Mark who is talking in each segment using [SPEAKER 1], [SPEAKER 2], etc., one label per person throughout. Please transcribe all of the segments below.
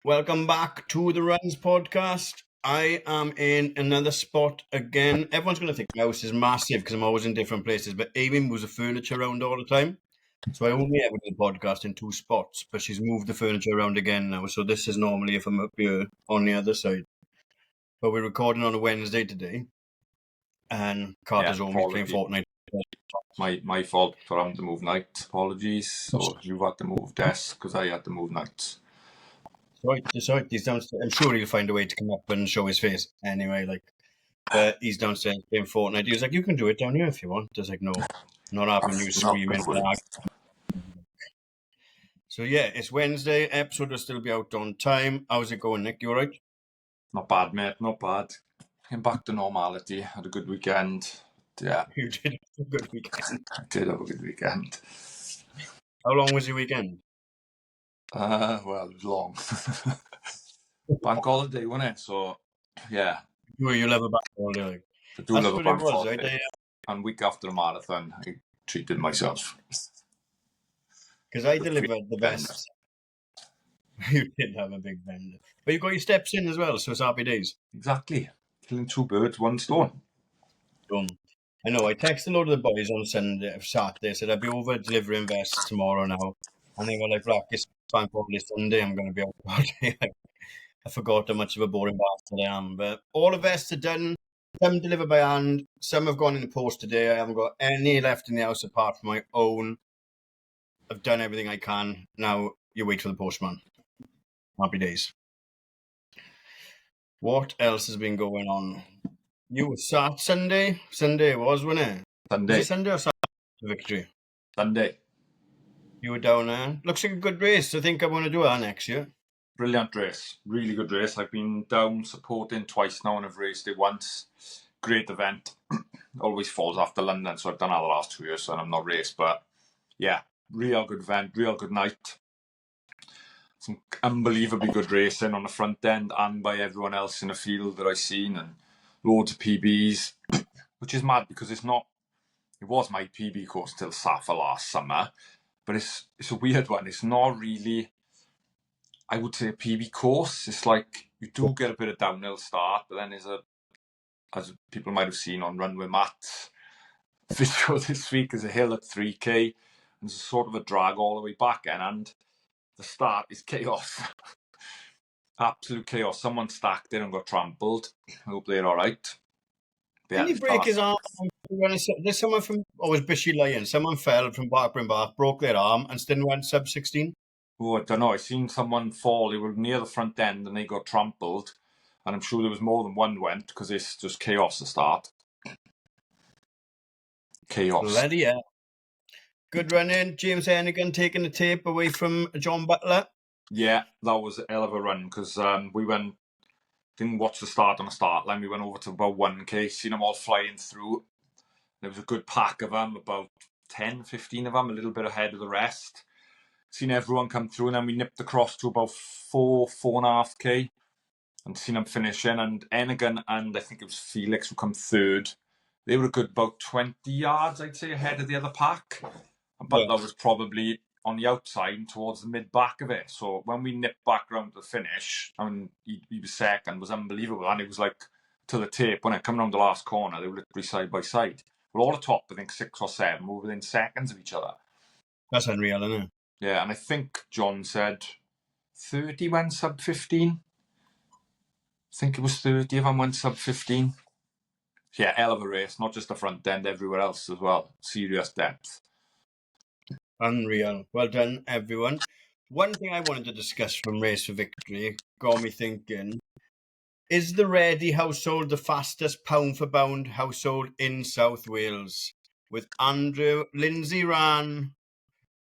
[SPEAKER 1] Welcome back to the Runs podcast. I am in another spot again. Everyone's going to think my house is massive because I'm always in different places, but Amy moves the furniture around all the time. So I only ever do the podcast in two spots, but she's moved the furniture around again now. So this is normally if I'm up here on the other side. But we're recording on a Wednesday today, and Carter's home, he's playing Fortnite.
[SPEAKER 2] My fault for having to move night. Apologies. So you've had to move desk because I had to move nights.
[SPEAKER 1] Sorry, he's downstairs. I'm sure he'll find a way to come up and show his face anyway. But he's downstairs playing Fortnite. He was like, "You can do it down here if you want." I was like, "No, not having you screaming." So yeah, it's Wednesday. Episode will still be out on time. How's it going, Nick? You alright?
[SPEAKER 2] Not bad, mate. Not bad. Came back to normality. Had a good weekend. Yeah.
[SPEAKER 1] You did have a good weekend.
[SPEAKER 2] I did have a good weekend.
[SPEAKER 1] How long was your weekend?
[SPEAKER 2] Well, it was long. Bank holiday, wasn't it? So, yeah.
[SPEAKER 1] You love a bank holiday. Like.
[SPEAKER 2] I do love a bank holiday. Right? And week after the marathon, I treated myself.
[SPEAKER 1] Because I delivered the best. You did have a big bender. But you got your steps in as well, so it's happy days.
[SPEAKER 2] Exactly. Killing two birds, one stone.
[SPEAKER 1] Done. I know, I texted a load of the boys on Saturday, said I'd be over delivering vests tomorrow now. And they were like, "Rock, it's bank holiday Sunday, I'm going to be out all day." I forgot how much of a boring bastard I am. But all the vests are done. Some delivered by hand. Some have gone in the post today. I haven't got any left in the house apart from my own. I've done everything I can. Now you wait for the postman. Happy days. What else has been going on? You were sat Sunday? Sunday it was, wasn't it?
[SPEAKER 2] Sunday.
[SPEAKER 1] Was it Sunday or Saturday? Victory?
[SPEAKER 2] Sunday.
[SPEAKER 1] You were down there. Looks like a good race. I think I want to do that next year.
[SPEAKER 2] Brilliant race. Really good race. I've been down supporting twice now and I've raced it once. Great event. Always falls after London, so I've done that the last 2 years and I'm not raced. But yeah, real good event, real good night. Some unbelievably good racing on the front end and by everyone else in the field that I've seen, and loads of PBs, which is mad because it was my PB course till Safa last summer, but it's a weird one. It's not really, I would say, a PB course. It's like you do get a bit of downhill start, but then as people might have seen on Run with Matt's video this week, there's a hill at 3k and there's a sort of a drag all the way back and the start is chaos. Absolute chaos. Someone stacked it and got trampled. I hope they're all right.
[SPEAKER 1] Didn't he break his arm? There's someone from, was Bishy Lyon. Someone fell from Barkburn Bath, broke their arm, and still went sub 16.
[SPEAKER 2] Oh, I don't know. I seen someone fall. They were near the front end and they got trampled. And I'm sure there was more than one went because it's just chaos to start. Chaos.
[SPEAKER 1] Bloody hell. Good running. James Hennigan taking the tape away from John Butler.
[SPEAKER 2] Yeah, that was a hell of a run because we didn't watch the start on the start line. We went over to about 1k, seen them all flying through. There was a good pack of them, about 10, 15 of them, a little bit ahead of the rest. Seen everyone come through and then we nipped across to about 4.5k and seen them finishing. And Hennigan and I think it was Felix who come third. They were a good about 20 yards, I'd say, ahead of the other pack. But that was probably on the outside towards the mid-back of it. So when we nipped back round to the finish, and he was second, was unbelievable. And it was like, to the tape, when it came around the last corner, they were literally side by side. We're all at top, I think 6 or 7, we were within seconds of each other.
[SPEAKER 1] That's unreal, isn't it?
[SPEAKER 2] Yeah, and I think John said 30 went sub 15. I think it was 30 of them went sub 15. Yeah, hell of a race, not just the front end, everywhere else as well. Serious depth.
[SPEAKER 1] Unreal. Well done, everyone. One thing I wanted to discuss from Race for Victory got me thinking, is the Reddy household the fastest pound-for-pound household in South Wales? With Andrew, Lindsay ran,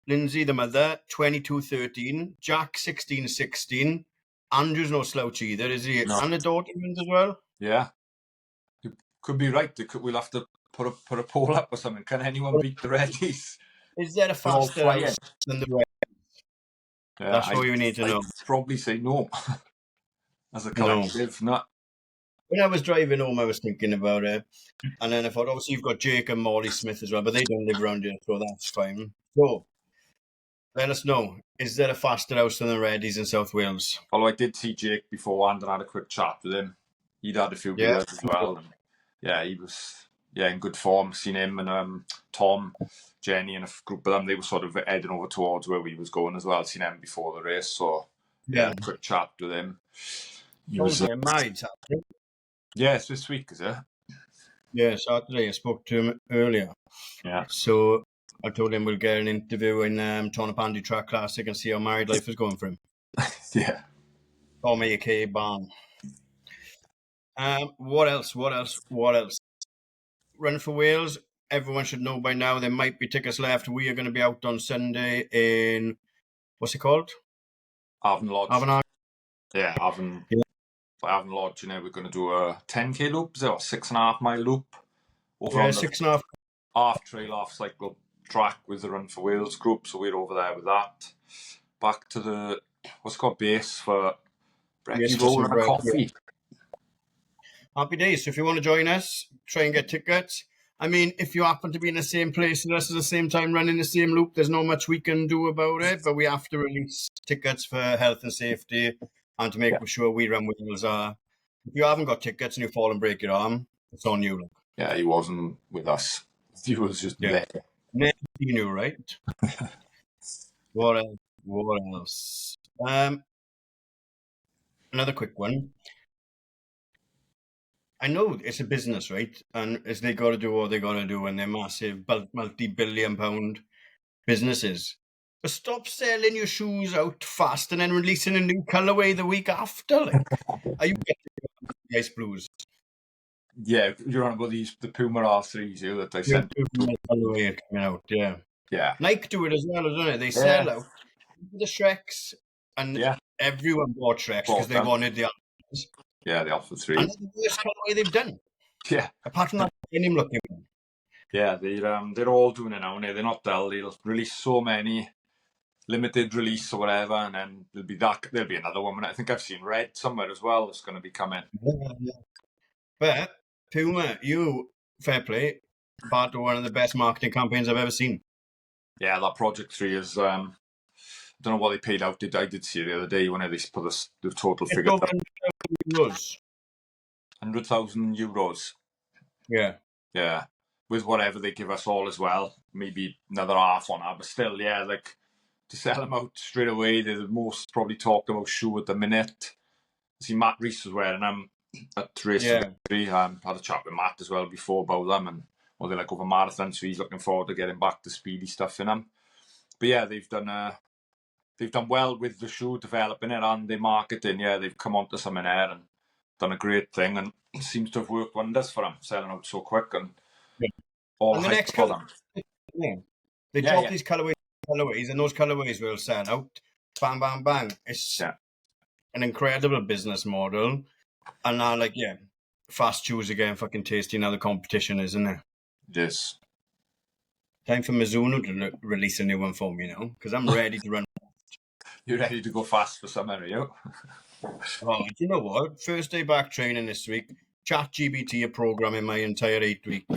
[SPEAKER 1] Lindsay the mother, 22:13, Jack 16:16. Andrew's no slouch either, is he? No. And the daughter runs as well?
[SPEAKER 2] Yeah. You could be right. We'll have to put a poll up or something. Can anyone beat the Reddies?
[SPEAKER 1] Is there a faster house than the Reddies? Yeah, that's what you need to know.
[SPEAKER 2] I'd probably say no. As a collective, not.
[SPEAKER 1] When I was driving home, I was thinking about it. And then I thought, obviously, you've got Jake and Molly Smith as well, but they don't live around here, so that's fine. So, let us know. Is there a faster house than the Reddies in South Wales?
[SPEAKER 2] Although I did see Jake beforehand and had a quick chat with him. He'd had a few
[SPEAKER 1] Yeah.
[SPEAKER 2] beers as well. And yeah, he was in good form. Seen him and Tom, Jenny, and a group of them. They were sort of heading over towards where we was going as well. Seen him before the race, so yeah, a quick chat with him. He
[SPEAKER 1] Tom's
[SPEAKER 2] was,
[SPEAKER 1] getting married Saturday.
[SPEAKER 2] yeah, it's this week, is it?
[SPEAKER 1] Yeah, Saturday. I spoke to him earlier.
[SPEAKER 2] Yeah.
[SPEAKER 1] So I told him we'll get an interview in Tonopandi Track Classic and see how married life is going for him.
[SPEAKER 2] Yeah.
[SPEAKER 1] Tommy aka Barn. What else? Run for Wales. Everyone should know by now there might be tickets left. We are going to be out on Sunday in, what's it called?
[SPEAKER 2] Avon Lodge.
[SPEAKER 1] Avon.
[SPEAKER 2] Yeah, Avon.
[SPEAKER 1] Yeah.
[SPEAKER 2] Avon Lodge, we're going to do a 10k loop, is it, or 6.5 mile loop over on the
[SPEAKER 1] 6.5.
[SPEAKER 2] half trail, half cycle track with the Run for Wales group. So we're over there with that. Back to the what's it called, base for brekkie roll and a coffee.
[SPEAKER 1] Happy days. So if you want to join us, try and get tickets. I mean, if you happen to be in the same place as us at the same time running the same loop, there's not much we can do about it, but we have to release tickets for health and safety and to make sure we run Wales are. If you haven't got tickets and you fall and break your arm, it's on you.
[SPEAKER 2] Yeah, he wasn't with us. He was just there.
[SPEAKER 1] Never seen you, right? What else? Another quick one. I know it's a business, right? And as they got to do what they got to do when they're massive, multi-billion-pound businesses. But stop selling your shoes out fast and then releasing a new colorway the week after. Like, are you getting the Ice Blues?
[SPEAKER 2] Yeah, you're on about the Puma R3s here that they sent.
[SPEAKER 1] Colorway coming out, yeah.
[SPEAKER 2] Yeah.
[SPEAKER 1] Nike do it as well, don't they? They sell out the Shreks, and everyone bought Shreks because they wanted the Alphas.
[SPEAKER 2] Yeah, the Alpha 3.
[SPEAKER 1] And that's the worst colorway they've done.
[SPEAKER 2] Yeah.
[SPEAKER 1] Apart from that denim looking one.
[SPEAKER 2] Yeah, they're all doing it now, and they're not dull. They'll release so many limited release or whatever, and then there'll be another one. I think I've seen red somewhere as well. It's going to be coming.
[SPEAKER 1] Yeah. But Puma, fair play, part of one of the best marketing campaigns I've ever seen.
[SPEAKER 2] Yeah, that Project 3 is. I don't know what they paid out. I did see it the other day when they put the total figure.
[SPEAKER 1] €100,000.
[SPEAKER 2] 100,000 euros.
[SPEAKER 1] Yeah.
[SPEAKER 2] Yeah. With whatever they give us all as well. Maybe another half on that. But still, yeah, like to sell them out straight away, they're the most probably talked about shoe at the minute. I see Matt Rees was wearing them at Race Victory. Had a chat with Matt as well before about them, and they're like over marathon, so he's looking forward to getting back to speedy stuff in them. But yeah, they've done well with the shoe, developing it and the marketing. Yeah, they've come onto something there and done a great thing, and it seems to have worked wonders for them, selling out so quick and all
[SPEAKER 1] and the next
[SPEAKER 2] for them.
[SPEAKER 1] They drop these colorways, and those colorways will sell out. Bang, bang, bang. It's an incredible business model. And now, fast shoes again, fucking tasty. Now the competition, isn't it?
[SPEAKER 2] Yes.
[SPEAKER 1] Time for Mizuno to release a new one for me now, because I'm ready to run.
[SPEAKER 2] You're ready to go fast for summer, are you?
[SPEAKER 1] Oh, do you know what? First day back training this week. ChatGPT are programming my entire 8-week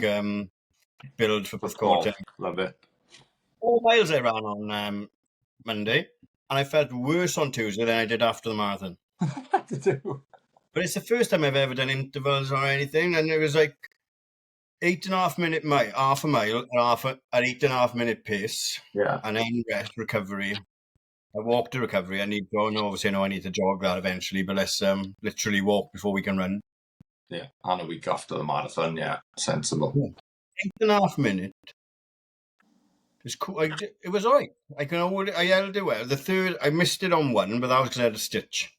[SPEAKER 1] build for Porthcawl.
[SPEAKER 2] Love it.
[SPEAKER 1] 4 miles I ran on Monday, and I felt worse on Tuesday than I did after the marathon.
[SPEAKER 2] What to do?
[SPEAKER 1] But it's the first time I've ever done intervals or anything, and it was like 8.5 minute mile, half a mile, at 8.5 minute pace.
[SPEAKER 2] Yeah.
[SPEAKER 1] And then rest, recovery. I walked to recovery. I need to jog that eventually, but let's literally walk before we can run.
[SPEAKER 2] Yeah, and a week after the marathon, sensible.
[SPEAKER 1] 8.5 minutes. It was cool. It was alright. I held it well. The third, I missed it on one, but that was because I had a stitch.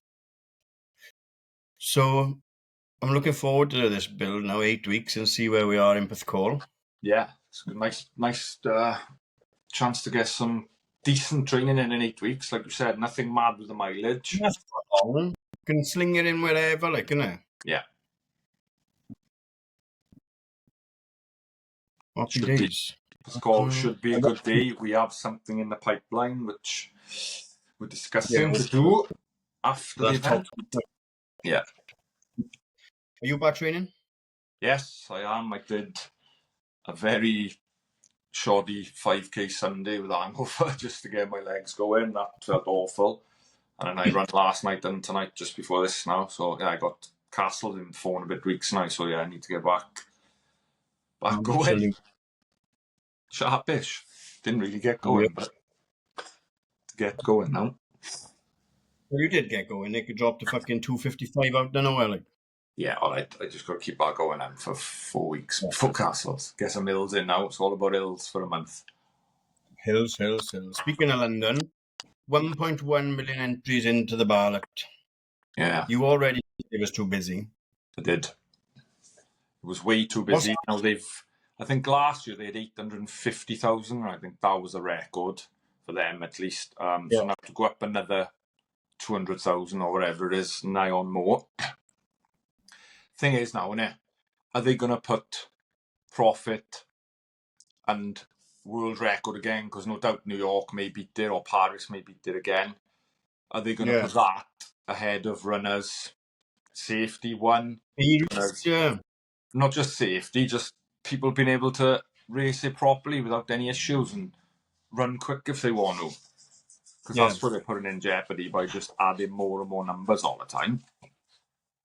[SPEAKER 1] So I'm looking forward to this build now, 8 weeks, and see where we are in Porthcawl.
[SPEAKER 2] Yeah, it's a nice chance to get some decent training in 8 weeks. Like you said, nothing mad with the mileage.
[SPEAKER 1] You can sling it in wherever, innit?
[SPEAKER 2] Yeah.
[SPEAKER 1] Happy days.
[SPEAKER 2] Porthcawl should be a good day. We have something in the pipeline which we're discussing to do after the event. Yeah.
[SPEAKER 1] Are you back training?
[SPEAKER 2] Yes, I am. I did a very shoddy 5k Sunday with hangover just to get my legs going. That felt awful. And then I ran last night and tonight just before this now. So yeah, I got castled in 4 and a bit weeks now. So yeah, I need to get back going.
[SPEAKER 1] Absolutely.
[SPEAKER 2] Sharpish. Didn't really get
[SPEAKER 1] Oh, yeah.
[SPEAKER 2] going, but to get going now.
[SPEAKER 1] Well, you did get going. They could drop the fucking 255 out of nowhere. Like,
[SPEAKER 2] Yeah, all right. I just got to keep that going then for 4 weeks before castles. Get some hills in now. It's all about hills for a month.
[SPEAKER 1] hills. Speaking of London, 1.1 million entries into the ballot.
[SPEAKER 2] Yeah,
[SPEAKER 1] You already said it was too busy.
[SPEAKER 2] I did. It was way too busy. Now I think last year they had 850,000. I think that was a record for them at least. So now to go up another 200,000 or whatever it is, nigh on more. Thing is now, innit? Are they going to put profit and world record again? Because no doubt New York may beat it or Paris may beat it again. Are they going to put that ahead of runners' safety one?
[SPEAKER 1] Yeah.
[SPEAKER 2] Not just safety, just people being able to race it properly without any issues and run quick if they want to. Because that's what they're putting in jeopardy by just adding more and more numbers all the time.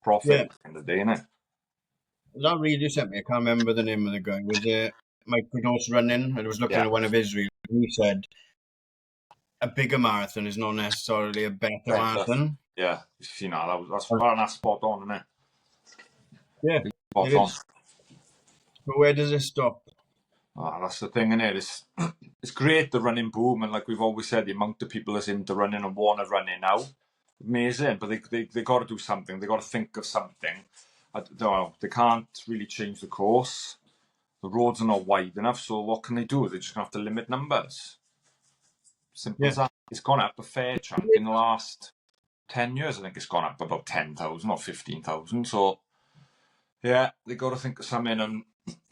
[SPEAKER 2] Profit at the end of the day, innit?
[SPEAKER 1] That really sent me. I can't remember the name of the guy. Was it Mike Kudos running? I was looking at one of his reels. He said a bigger marathon is not necessarily a better marathon.
[SPEAKER 2] Yeah, you know, that's spot on, isn't it?
[SPEAKER 1] Yeah,
[SPEAKER 2] spot on.
[SPEAKER 1] But where does it stop?
[SPEAKER 2] That's the thing, innit? It's great, the running boom, and like we've always said, the amount of people that's into running and want to run it now, amazing. But they got to do something. They got to think of something. I don't know. They can't really change the course. The roads are not wide enough, so what can they do? They're just going to have to limit numbers. Simple as that. It's gone up a fair chunk in the last 10 years. I think it's gone up about 10,000 or 15,000. So, yeah, they got to think of something. And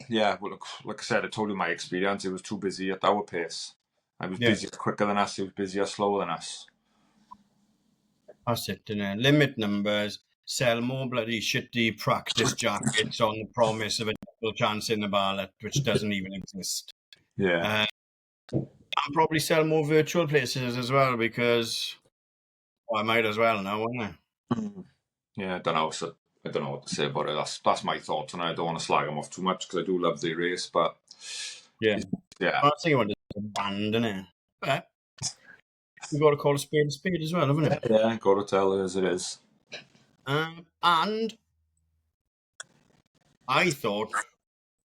[SPEAKER 2] yeah, well, like I said, I told you my experience. It was too busy at our pace. I was busier quicker than us. It was busier slower than us.
[SPEAKER 1] That's it, innit? Limit numbers. Sell more bloody shitty practice jackets on the promise of a double chance in the ballot, which doesn't even exist.
[SPEAKER 2] Yeah.
[SPEAKER 1] And probably sell more virtual places as well, because I might as well now, won't I?
[SPEAKER 2] Yeah, I don't know. So I don't know what to say about it. That's my thoughts, and I don't want to slag them off too much because I do love the race, but
[SPEAKER 1] yeah. I'm not saying what it's abandon it, but we've got to call a spade as well, haven't we?
[SPEAKER 2] Yeah, got to tell it as it is.
[SPEAKER 1] And I thought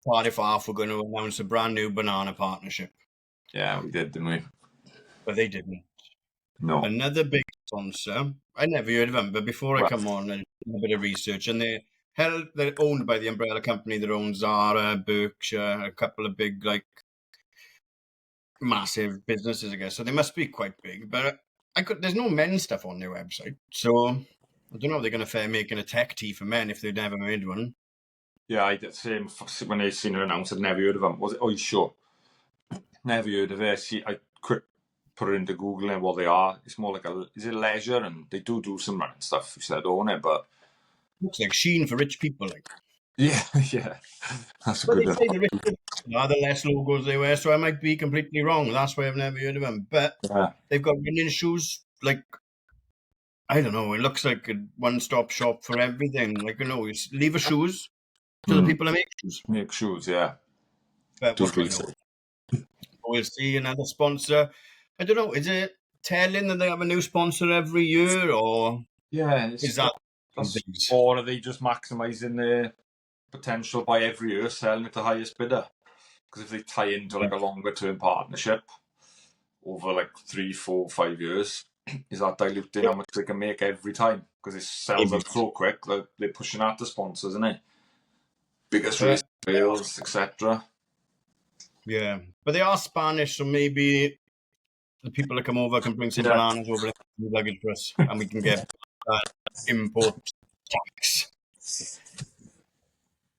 [SPEAKER 1] Cardiff Half were going to announce a brand new banana partnership.
[SPEAKER 2] Yeah, we did, didn't we?
[SPEAKER 1] But they didn't.
[SPEAKER 2] No.
[SPEAKER 1] Another big sponsor. I never heard of them, but before I come on and do a bit of research, and they're owned by the umbrella company that owns Zara, Berkshire, a couple of big, like, massive businesses, I guess. So they must be quite big. But there's no men's stuff on their website. So I don't know if they're going to fair making a tech tee for men if they've never made one.
[SPEAKER 2] Yeah, I did the same when I seen it announced. I'd never heard of them. Was it? Oh, you sure? Never heard of it. I quick put it into Google and what they are. It's more like is it leisure, and they do some running stuff. You said, don't it? But
[SPEAKER 1] looks like Sheen for rich people, like.
[SPEAKER 2] Yeah, that's a good one.
[SPEAKER 1] They say the richer are, the less logos they wear, so I might be completely wrong. That's why I've never heard of them. But they've got running shoes, like, I don't know, it looks like a one-stop shop for everything. Like, you leave a shoes to the people that make shoes.
[SPEAKER 2] Make shoes, yeah.
[SPEAKER 1] But what do we know? We'll see another sponsor. I don't know, is it telling that they have a new sponsor every year, or is that...
[SPEAKER 2] Or are they just maximising their potential by every year selling it to the highest bidder? Because if they tie into like a longer term partnership over like 3, 4, 5 years, is that diluting how much they can make every time? Because it sells out so quick, they're pushing out the sponsors, isn't it? Biggest race sales, etc.
[SPEAKER 1] Yeah, but they are Spanish, so maybe the people that come over can bring some bananas over and luggage for us, and we can get import tax.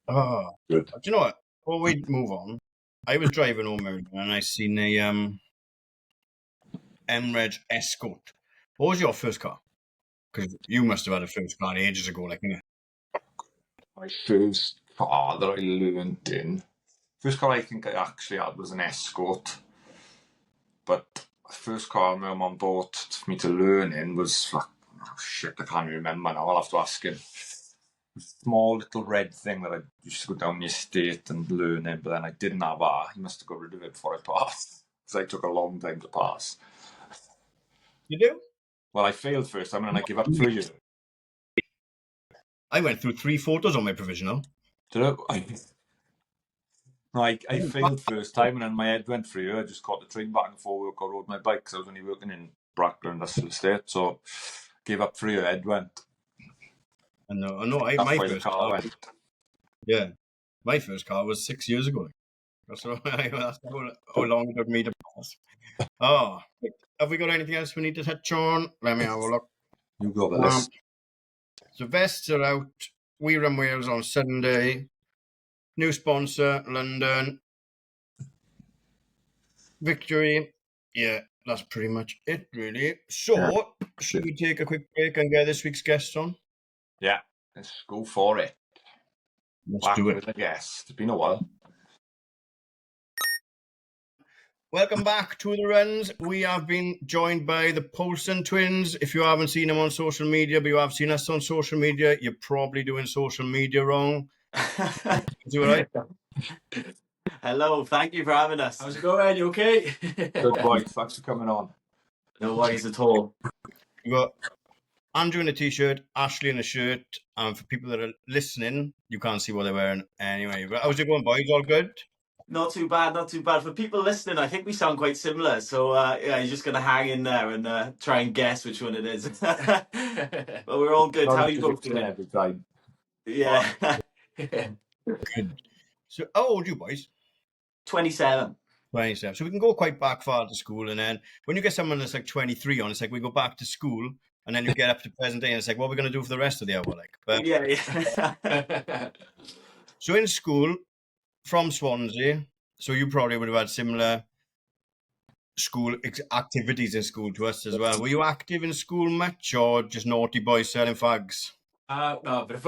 [SPEAKER 1] Oh, good. Do you know what? Before we move on, I was driving home and I seen a M-Reg Escort. What was your first car? Because you must have had a first car ages ago, like, innit?
[SPEAKER 2] My first car that I learned in, First car I think I actually had was an Escort, but the first car my mum bought for me to learn in was like, oh shit, I can't remember now. I'll have to ask him. Small little red thing that I used to go down the estate and learn in, but then I didn't have that. He must have got rid of it before I passed, because I took a long time to pass.
[SPEAKER 1] You do?
[SPEAKER 2] Well, I failed first time and then I gave up for a year.
[SPEAKER 1] I went through 3 photos on my provisional.
[SPEAKER 2] Did I? No, I failed first time and then my head went for a year. I just caught the train back and forth, I rode my bike because I was only working in Bracknell Industrial Estate, so gave up for a year, head went.
[SPEAKER 1] I know.
[SPEAKER 2] That's
[SPEAKER 1] My
[SPEAKER 2] why the
[SPEAKER 1] first
[SPEAKER 2] car
[SPEAKER 1] car,
[SPEAKER 2] went.
[SPEAKER 1] yeah, my first car was 6 years ago. That's how long it took me to pass. Oh, have we got anything else we need to touch on? Let me have a look.
[SPEAKER 2] You got the list.
[SPEAKER 1] So vests are out. We run Wales on Sunday. New sponsor, London. Victory. Yeah, that's pretty much it, really. So, should we take a quick break and get this week's guest on?
[SPEAKER 2] Yeah, let's go for it.
[SPEAKER 1] Let's do it.
[SPEAKER 2] With a guest. It's been a while.
[SPEAKER 1] Welcome back to the runs. We have been joined by the Polson twins. If you haven't seen them on social media, but you have seen us on social media, you're probably doing social media wrong. Is it all right?
[SPEAKER 3] Hello, thank you for having us. How's it going? You okay?
[SPEAKER 2] Good boy. Thanks for coming on.
[SPEAKER 3] No worries at all.
[SPEAKER 1] We've got Andrew in a t-shirt, Ashley in a shirt, and for people that are listening, you can't see what they're wearing anyway. But how's it going, boys? All good?
[SPEAKER 3] Not too bad, not too bad. For people listening, I think we sound quite similar. So yeah, you're just gonna hang in there and try and guess which one it is. But we're all good. How are you both doing?
[SPEAKER 2] Every time.
[SPEAKER 3] Yeah.
[SPEAKER 1] Good. So how old are you boys?
[SPEAKER 3] 27.
[SPEAKER 1] 27. So we can go quite back far to school, and then when you get someone that's like 23 on, it's like we go back to school, and then you get up to present day, and it's like, what are we going to do for the rest of the hour? Like, but
[SPEAKER 3] Yeah.
[SPEAKER 1] so in school, from Swansea, so you probably would have had similar school activities in school to us as well. Were you active in school much, or just naughty boys selling fags?
[SPEAKER 4] No, but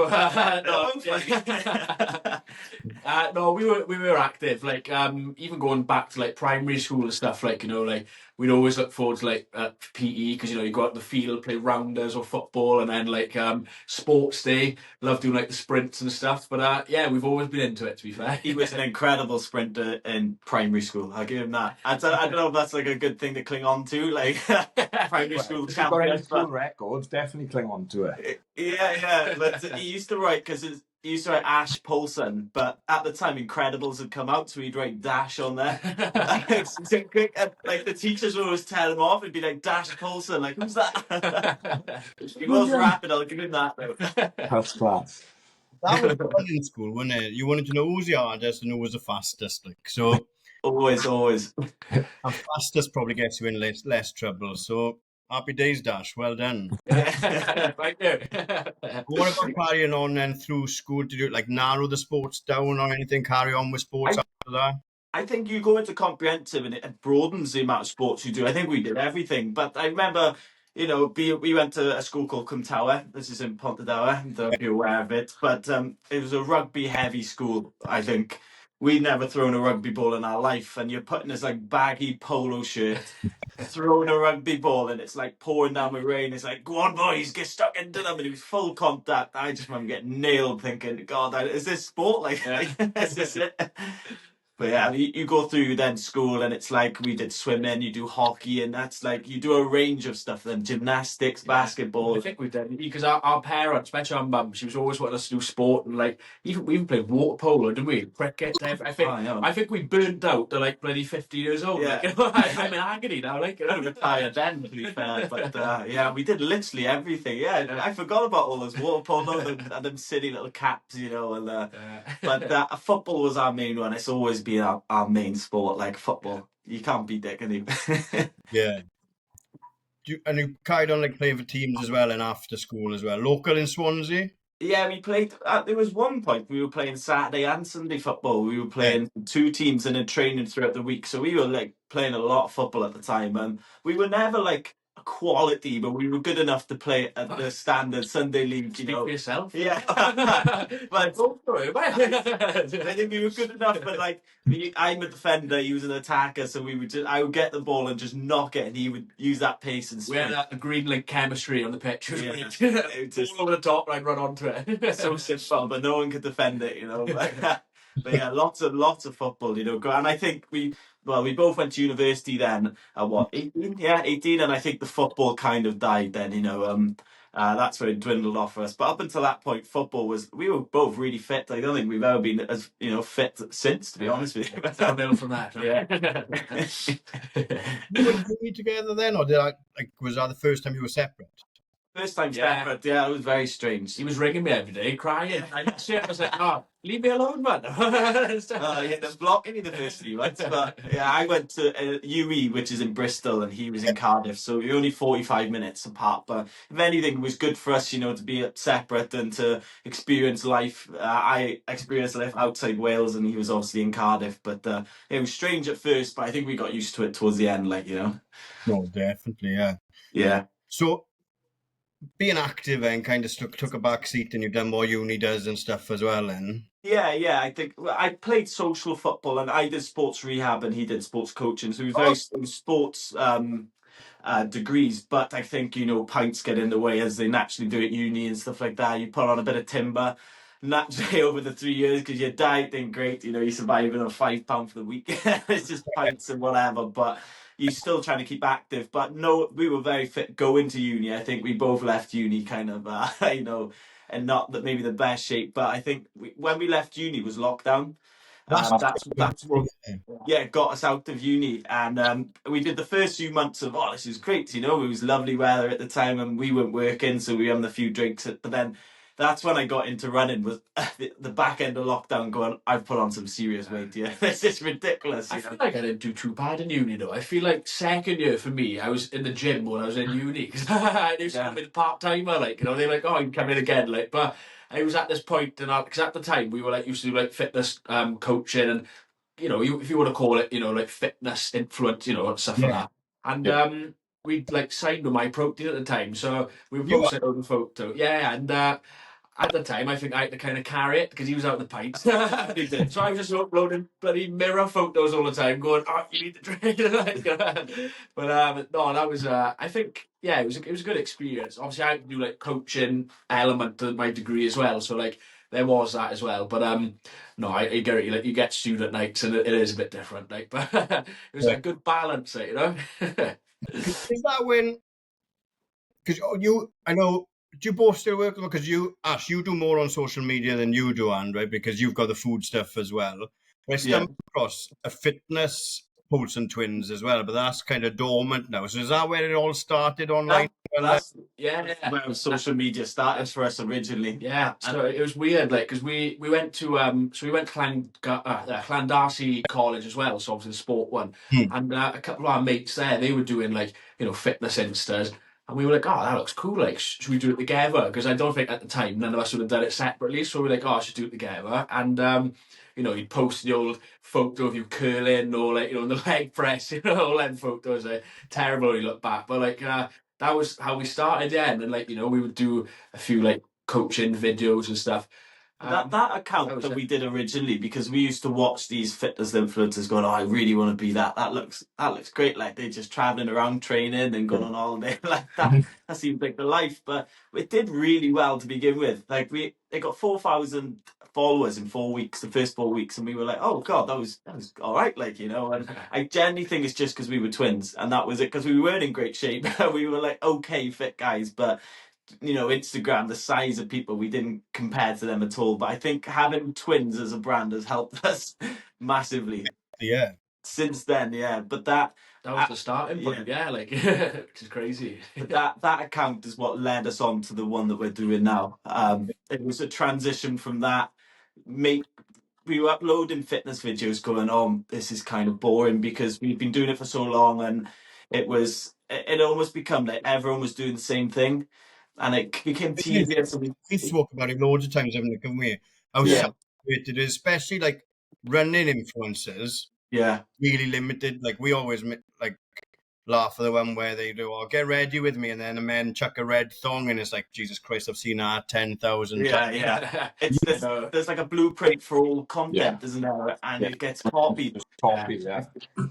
[SPEAKER 4] no, we were active. Like even going back to like primary school and stuff. Like like we'd always look forward to like PE because you go out the field, play rounders or football, and then like sports day. Love doing like the sprints and stuff. But yeah, we've always been into it. To be fair,
[SPEAKER 3] He was an incredible sprinter in primary school. I'll give him that. I don't know if that's like a good thing to cling on to, like primary school champions.
[SPEAKER 2] School records, definitely cling on to it.
[SPEAKER 3] Yeah. But he used to write he used to write Ash Polson, but at the time Incredibles had come out, so he'd write Dash on there. Like the teachers would always tell him off. It'd be like Dash Polson, like who's that? He was rapid. I'll give him that though.
[SPEAKER 2] That's class.
[SPEAKER 1] That was fun in school, wasn't it? You wanted to know who's the hardest and who was the fastest. Like, so
[SPEAKER 3] Always.
[SPEAKER 1] and fastest probably gets you in less trouble. So happy days, Dash. Well done.
[SPEAKER 4] Thank you.
[SPEAKER 1] What about carrying on then through school? Did you like narrow the sports down or anything? Carry on with sports after that?
[SPEAKER 3] I think you go into comprehensive and it broadens the amount of sports you do. I think we did everything, but I remember, we went to a school called Cwmtawa. This is in Pontardawe. I don't know if you're aware of it, but it was a rugby-heavy school. I think we'd never thrown a rugby ball in our life, and you're putting this like baggy polo shirt, throwing a rugby ball, and it's like pouring down with rain. It's like, go on, boys, get stuck into them, and it was full contact. I just remember getting nailed, thinking, God, is this sport? Like, is this it? But yeah, you go through then school and it's like we did swimming, you do hockey, and that's like you do a range of stuff. Then gymnastics, basketball.
[SPEAKER 4] I think we did because our parents, especially our mum, she was always wanting us to do sport and like we even played water polo, didn't we? Cricket. I think we burnt out at like bloody 50 years old.
[SPEAKER 3] Yeah.
[SPEAKER 4] Like, I'm in agony now. Like
[SPEAKER 3] retired then, to be fair. But yeah, we did literally everything. Yeah, I forgot about all those water polo and them silly little caps, and but football was our main one. It's always been our main sport, like football. You can't beat that, can you?
[SPEAKER 1] Yeah. And you carried on like playing for teams as well and after school as well. Local in Swansea?
[SPEAKER 3] Yeah, we played. There was one point we were playing Saturday and Sunday football. We were playing two teams and then training throughout the week. So we were like playing a lot of football at the time, and we were never like quality, but we were good enough to play at the standard Sunday league.
[SPEAKER 4] Speak for yourself.
[SPEAKER 3] Yeah, but
[SPEAKER 4] Go through it,
[SPEAKER 3] I think we were good enough. But like, I'm a defender, he was an attacker, so I would get the ball and just knock it, and he would use that pace and
[SPEAKER 4] We
[SPEAKER 3] sprint.
[SPEAKER 4] had a green link chemistry on the pitch. It was
[SPEAKER 3] Yeah.
[SPEAKER 4] great.
[SPEAKER 3] It just
[SPEAKER 4] All over the top, and I'd run onto it.
[SPEAKER 3] so simple, but no one could defend it, But yeah, lots of football, and I think we both went to university then at what, 18? Yeah, 18, and I think the football kind of died then, that's where it dwindled off for us. But up until that point, we were both really fit. I don't think we've ever been as fit since, to be honest with you.
[SPEAKER 4] Downhill from that.
[SPEAKER 3] Yeah.
[SPEAKER 1] You were uni together then, or was that the first time you were separate?
[SPEAKER 3] First time separate, yeah, it was very strange.
[SPEAKER 4] He was ringing me every day, crying. I was like, "Oh, leave me alone, man."
[SPEAKER 3] They're blocking university, right? But yeah, I went to UE, which is in Bristol, and he was in Cardiff, so we were only 45 minutes apart. But if anything, it was good for us, to be separate and to experience life. I experienced life outside Wales, and he was obviously in Cardiff. But it was strange at first, but I think we got used to it towards the end,
[SPEAKER 1] No, definitely, yeah.
[SPEAKER 3] Yeah.
[SPEAKER 1] So, being active and kind of took a back seat, and you've done more uni does and stuff as well then.
[SPEAKER 3] Yeah. I think I played social football, and I did sports rehab, and he did sports coaching. So he was very sports degrees. But I think pints get in the way as they naturally do at uni and stuff like that. You put on a bit of timber. Naturally, over the 3 years, because your diet ain't great, you're surviving on £5 for the week. It's just pints and whatever, but you're still trying to keep active. But no, we were very fit going to uni. I think we both left uni kind of, and not that maybe the best shape. But I think when we left uni was lockdown. That's what got us out of uni, and we did the first few months of this is great. It was lovely weather at the time, and we weren't working, so we had a few drinks. But then that's when I got into running. Was the back end of lockdown? Going, I've put on some serious weight. Yeah, it's just ridiculous.
[SPEAKER 4] I feel like I didn't do too bad in uni though. I feel like second year for me, I was in the gym when I was in uni because I used to come in part timer. They're like, oh, you can come in again. But I was at this point, and because at the time we were used to do fitness coaching and if you want to call it fitness influence, stuff like that. And we signed with my protein at the time, so we were posting on the photo. Yeah, and at the time, I think I had to kind of carry it because he was out in the pints. So I was just uploading bloody mirror photos all the time, going, "Oh, you need to drink." But no, that was I think it was a good experience. Obviously, I had to do coaching element to my degree as well, so there was that as well. But no, I get it. You get student nights, and it is a bit different. But it was a good balance,
[SPEAKER 1] Is that when? Because I know. Do you both still work? Because you do more on social media than you do, Anne, right? Because you've got the food stuff as well. I stumbled across a fitness Polson twins as well, but that's kind of dormant now. So is that where it all started online?
[SPEAKER 3] That's where social media started for us originally.
[SPEAKER 4] Yeah, so it was weird, because we went to Llandarcy College as well, so obviously the sport one, and a couple of our mates there, they were doing fitness instas. And we were like, oh, that looks cool. Should we do it together? Because I don't think at the time none of us would have done it separately. So we were like, oh, I should do it together. And you'd post the old photo of you curling or in the leg press, all them photos. Terrible when you look back, but that was how we started. Yeah, and then we would do a few coaching videos and stuff.
[SPEAKER 3] That account that we did originally, because we used to watch these fitness influencers going, oh, I really want to be that. That looks great. They're just traveling around training and going on holiday like that. That seems like the life. But it did really well to begin with. They got 4,000 followers in 4 weeks, the first 4 weeks, and we were like, oh god, that was all right. And I genuinely think it's just because we were twins, and that was it, because we weren't in great shape. We were okay fit guys, but Instagram, the size of people, we didn't compare to them at all. But I think having twins as a brand has helped us massively.
[SPEAKER 1] Yeah.
[SPEAKER 3] Since then, yeah. But that
[SPEAKER 4] was the starting point, which is crazy.
[SPEAKER 3] But that account is what led us on to the one that we're doing now. It was a transition from that. We were uploading fitness videos going, oh, this is kind of boring, because we've been doing it for so long, and it almost become everyone was doing the same thing. And it became tedious.
[SPEAKER 1] We spoke about it loads of times, haven't we? How saturated it is, especially running influencers.
[SPEAKER 3] Yeah.
[SPEAKER 1] Really limited. We always laugh at the one where they do, "Oh, get ready with me," and then the men chuck a red thong, and it's like, Jesus Christ, I've seen that 10,000 times.
[SPEAKER 3] Yeah. It's there's like a blueprint for all content, isn't there? And
[SPEAKER 2] Yeah.
[SPEAKER 3] it gets copied.
[SPEAKER 2] Just copy, yeah.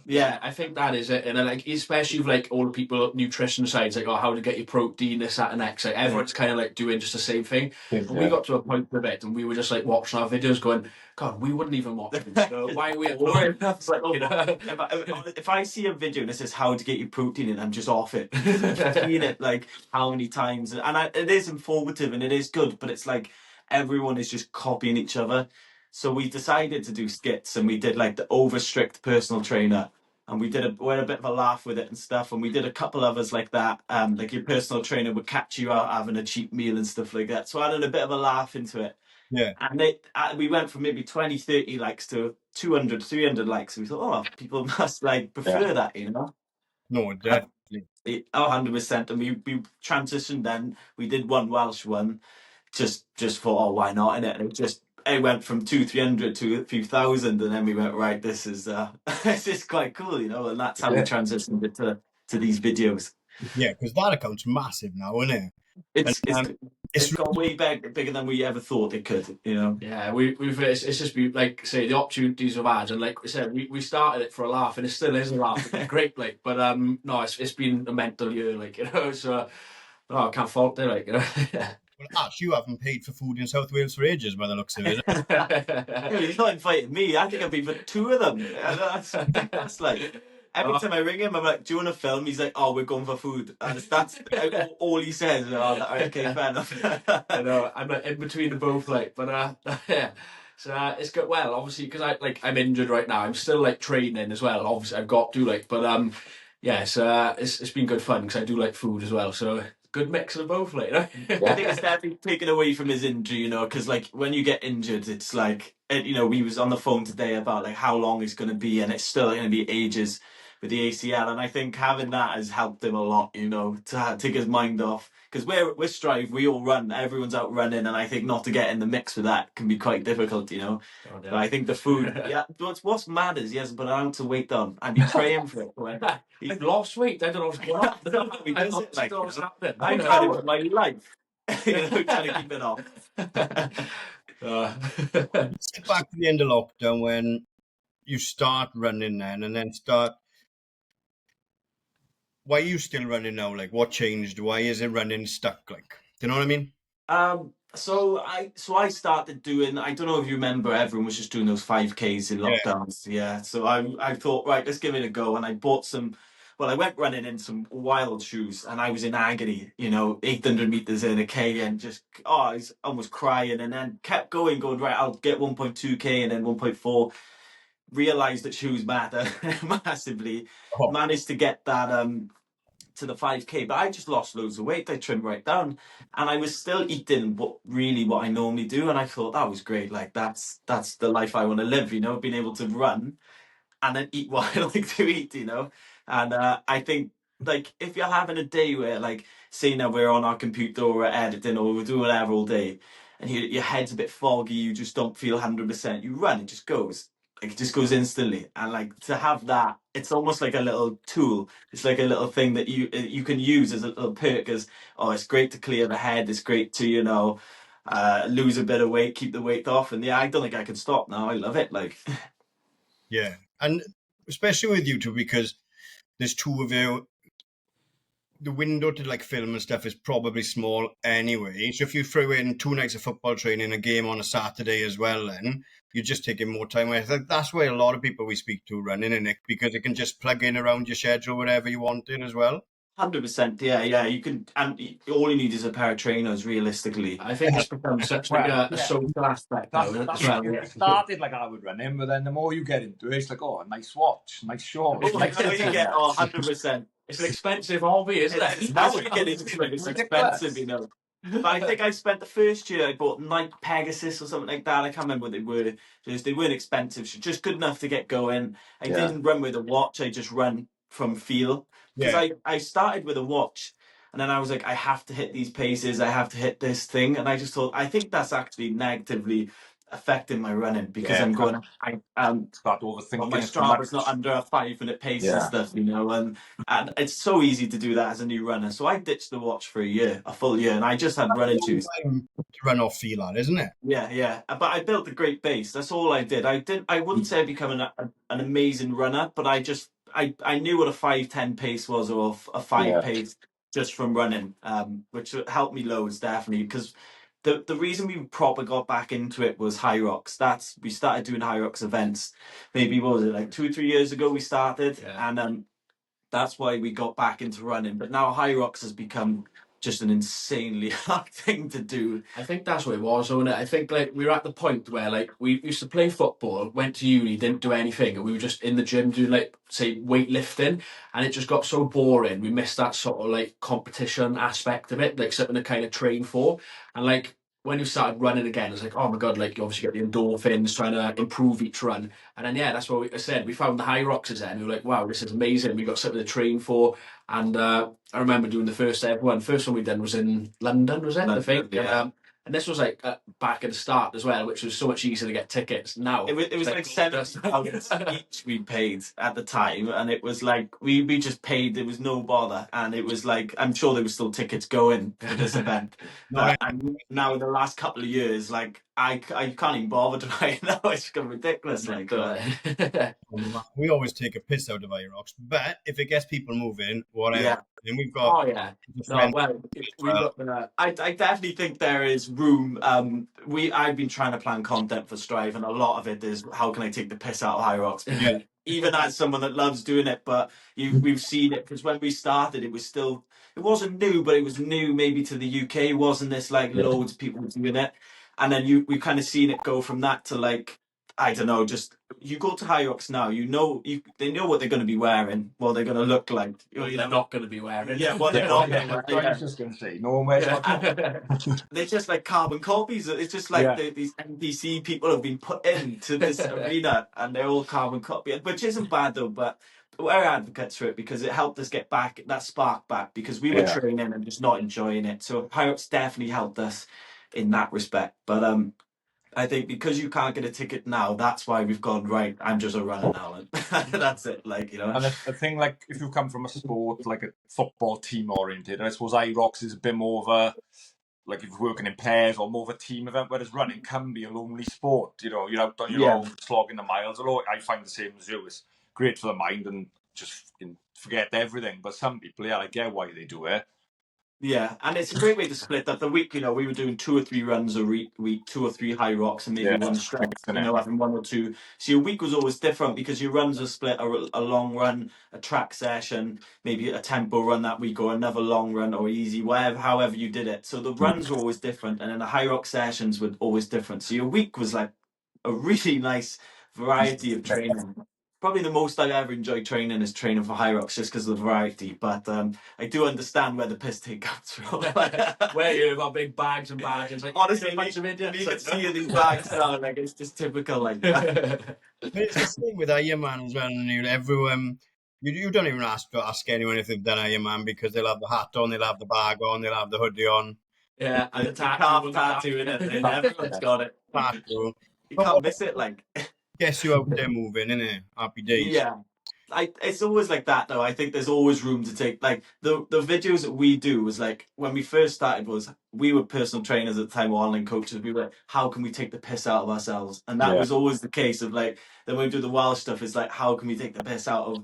[SPEAKER 4] Yeah, I think that is it, and then, like especially with like all the people nutrition sides, like how to get your protein, this, that, and X. Like everyone's kind of like doing just the same thing. And we got to a point with it, and we were just like watching our videos, going, "God, we wouldn't even watch this. So why are we uploading?"
[SPEAKER 3] It's like,
[SPEAKER 4] You know?
[SPEAKER 3] if I see a video and it says how to get your protein in, I'm just off it. I've seen it like how many times, and it is informative and it is good, but it's like everyone is just copying each other. So we decided to do skits, and we did like the over strict personal trainer, and we had a bit of a laugh with it and stuff, and we did a couple others like that. Like your personal trainer would catch you out having a cheap meal and stuff like that. So I had a bit of a laugh into it.
[SPEAKER 1] Yeah.
[SPEAKER 3] And we went from maybe 20, 30 likes to 200, 300 likes. And we thought, oh, people must like prefer that, you know?
[SPEAKER 1] No, definitely.
[SPEAKER 3] 100%. And we transitioned then. We did one Welsh one, just thought, oh, why not? And it went from 200, 300 to a few thousand. And then we went, right, this is this is quite cool, you know? And that's how we transitioned it to these videos.
[SPEAKER 1] Yeah, because that account's massive now, isn't it?
[SPEAKER 3] It's
[SPEAKER 1] It's
[SPEAKER 3] got way bigger than we ever thought it could, you know?
[SPEAKER 4] Yeah, it's just been like say the opportunities we've had, and like we said, we started it for a laugh, and it still is a laugh. It's great, like, but no, it's been a mental year, like, you know. So no, I can't fault it, like, you know.
[SPEAKER 1] Well, Ash, you haven't paid for food in South Wales for ages, by the looks of it.
[SPEAKER 3] He's not inviting me. I think I've been for two of them. That's like every time I ring him, I'm like, "Do you want to film?" He's like, "Oh, we're going for food." And that's all he says. Oh, okay, fair enough.
[SPEAKER 4] I know I'm like in between the both, like, but yeah. So it's good. Well, obviously, because I'm injured right now. I'm still like training as well. Obviously, I've got to like, but yeah. It's been good fun because I do like food as well. So good mix of both, like. You know?
[SPEAKER 3] I think it's definitely taken away from his injury, you know, because like when you get injured, it's like you know, we was on the phone today about like how long it's going to be, and it's still going to be ages with the ACL, and I think having that has helped him a lot, you know, to take his mind off. Because we're Strive, we all run, everyone's out running, and I think not to get in the mix with that can be quite difficult, you know.
[SPEAKER 4] Oh,
[SPEAKER 3] But I think the food, yeah. What's mad is he hasn't put an ounce of weight on, and he's praying for it. When
[SPEAKER 4] I've lost weight. I don't know what's going on.
[SPEAKER 3] I don't know how he does it, like,
[SPEAKER 4] don't know what's happening.
[SPEAKER 3] I've had it for my life, you know, trying to keep it off.
[SPEAKER 1] Let's get back to the end of lockdown when you start running then, and then start. Why are you still running now? Like, what changed? Why is it running stuck? Like, do you know what I mean?
[SPEAKER 3] So I started doing. I don't know if you remember, everyone was just doing those 5Ks in lockdowns. Yeah. So I thought, right, let's give it a go, and I bought some. Well, I went running in some wild shoes, and I was in agony. You know, 800 meters in a K, and just I was almost crying, and then kept going, right. I'll get 1.2K and then 1.4. Realized that shoes matter massively.
[SPEAKER 1] Oh.
[SPEAKER 3] Managed to get that to the 5K, but I just lost loads of weight. I trimmed right down, and I was still eating what I normally do, and I thought that was great. Like that's the life I want to live, you know, being able to run and then eat what I like to eat, you know. And I think like if you're having a day where like say now we're on our computer or we're editing or we're doing whatever all day, and your head's a bit foggy, you just don't feel 100%. You run, it just goes. Like it just goes instantly, and like to have that, it's almost like a little tool. It's like a little thing that you can use as a little perk. As it's great to clear the head. It's great to lose a bit of weight, keep the weight off, and yeah, I don't think I can stop now. I love it. Like
[SPEAKER 1] Yeah, and especially with YouTube because there's two of you. The window to like film and stuff is probably small anyway. So if you throw in 2 nights of football training, a game on a Saturday as well, then you're just taking more time. I think that's why a lot of people we speak to running in it because it can just plug in around your schedule whenever you want it as well.
[SPEAKER 3] 100%, yeah. You can, and all you need is a pair of trainers. Realistically,
[SPEAKER 4] I think it's become such like a social aspect now.
[SPEAKER 2] That's
[SPEAKER 4] as well.
[SPEAKER 2] it started like I would run in, but then the more you get into it, it's like, oh, nice watch, nice short.
[SPEAKER 3] you get 100%.
[SPEAKER 4] It's an expensive hobby, isn't it?
[SPEAKER 3] Now we get into it. It's expensive, you know. But I think I spent the first year, I bought Nike Pegasus or something like that. I can't remember what they were. They weren't expensive, so just good enough to get going. I didn't run with a watch. I just ran from feel. Because I started with a watch, and then I was like, I have to hit these paces. I have to hit this thing. And I just thought, I think that's actually negatively affecting my running because
[SPEAKER 2] Yeah,
[SPEAKER 3] I'm going.
[SPEAKER 2] start
[SPEAKER 3] Well,
[SPEAKER 2] overthinking
[SPEAKER 3] my
[SPEAKER 2] it too much.
[SPEAKER 3] Strava's not under a 5 minute pace and
[SPEAKER 2] Yeah.
[SPEAKER 3] stuff, and it's so easy to do that as a new runner. So I ditched the watch for a full year, and I just had running shoes.
[SPEAKER 1] Time to run off feel that, isn't it?
[SPEAKER 3] Yeah. But I built a great base. That's all I did. I wouldn't say I become an amazing runner, but I knew what a 5:10 pace was or a five
[SPEAKER 2] Yeah.
[SPEAKER 3] pace just from running, which helped me loads definitely because. The reason we proper got back into it was High Rocks. We started doing High Rocks events. Maybe what was it, like 2 or 3 years ago we started, and that's why we got back into running. But now High Rocks has become just an insanely hard thing to do.
[SPEAKER 4] I think that's what it was, wasn't it? I think like we were at the point where like we used to play football, went to uni, didn't do anything, and we were just in the gym doing like say weightlifting, and it just got so boring. We missed that sort of like competition aspect of it, like something to kind of train for. And like when you started running again, it's like, oh my god, like you obviously get the endorphins, trying to improve each run. And then yeah, that's what I said. We found the High Rocks then. We were like, wow, this is amazing. We got something to train for. And I remember doing the first ever one. First one we done was in London, was it? I
[SPEAKER 3] London,
[SPEAKER 4] think.
[SPEAKER 3] yeah.
[SPEAKER 4] And this was like back at the start as well, which was so much easier to get tickets. Now
[SPEAKER 3] It was like £70 each we paid at the time, and it was like we just paid. There was no bother, and it was like I'm sure there were still tickets going for this event.
[SPEAKER 1] No, I-
[SPEAKER 3] And now in the last couple of years, like I can't even bother to right now. It's become ridiculous. Like,
[SPEAKER 1] we always take a piss out of Irox, but if it gets people moving, whatever.
[SPEAKER 3] yeah.
[SPEAKER 1] And we've got
[SPEAKER 4] Oh yeah.
[SPEAKER 1] a
[SPEAKER 4] No,
[SPEAKER 1] friend
[SPEAKER 4] well, we've got the.
[SPEAKER 3] I definitely think there is room. I've been trying to plan content for Strive, and a lot of it is how can I take the piss out of High Rocks?
[SPEAKER 1] Yeah.
[SPEAKER 3] Even as someone that loves doing it, but we've seen it because when we started, it wasn't new, but it was new maybe to the UK. Wasn't this like loads of people doing it? And then we've kind of seen it go from that to like I don't know, just you go to High Rocks now, they know what they're going to be wearing, what they're going to look like.
[SPEAKER 4] They're not going to be wearing.
[SPEAKER 3] Yeah, what they're not going to wear.
[SPEAKER 2] That's what I was just going to say. No one wears
[SPEAKER 3] They're just like carbon copies. It's just like these NPC people have been put into this arena, and they're all carbon copy, which isn't bad though. But we're advocates for it because it helped us get back that spark back because we were training and just not enjoying it. So Pirates definitely helped us in that respect. But I think because you can't get a ticket now, that's why we've gone right. I'm just a runner now, and that's it. Like
[SPEAKER 2] And the thing, like, if you come from a sport like a football team oriented, I suppose IROX is a bit more of a like if you're working in pairs or more of a team event. Whereas running can be a lonely sport. You know, you're out on your own, slogging the miles. Although I find the same as you. It's great for the mind and just forget everything. But some people, I get why they do it.
[SPEAKER 3] Yeah, and it's a great way to split up the week. We were doing 2 or 3 runs a week, 2 or 3 High Rocks, and maybe one strength. Having 1 or 2. So your week was always different because your runs are split: a long run, a track session, maybe a tempo run that week, or another long run or easy, however you did it. So the runs were always different, and then the High Rock sessions were always different. So your week was like a really nice variety of training. Probably the most I've ever enjoyed training is training for High Rocks just because of the variety. But I do understand where the piss take comes from.
[SPEAKER 4] Where you've got big bags and bags. It's like,
[SPEAKER 3] honestly,
[SPEAKER 4] a bunch of idiots.
[SPEAKER 3] you can see these bags now, like it's just typical. Like,
[SPEAKER 1] But it's the same with Ironman as well. And everyone, you don't even ask anyone if they've done Ironman because they'll have the hat on, they'll have the bag on, they'll have the hoodie on.
[SPEAKER 4] Yeah, and the
[SPEAKER 3] tattoo in it. Everyone's got it.
[SPEAKER 1] Tattoo.
[SPEAKER 3] You can't miss it. Like,
[SPEAKER 1] Guess you out there moving, innit? Happy days.
[SPEAKER 3] yeah. It's always like that though. I think there's always room to take like the videos that we do was like when we first started was we were personal trainers at the time or online coaches. We were like, how can we take the piss out of ourselves? And that was always the case of like then when we do the Welsh stuff, it's like how can we take the piss out of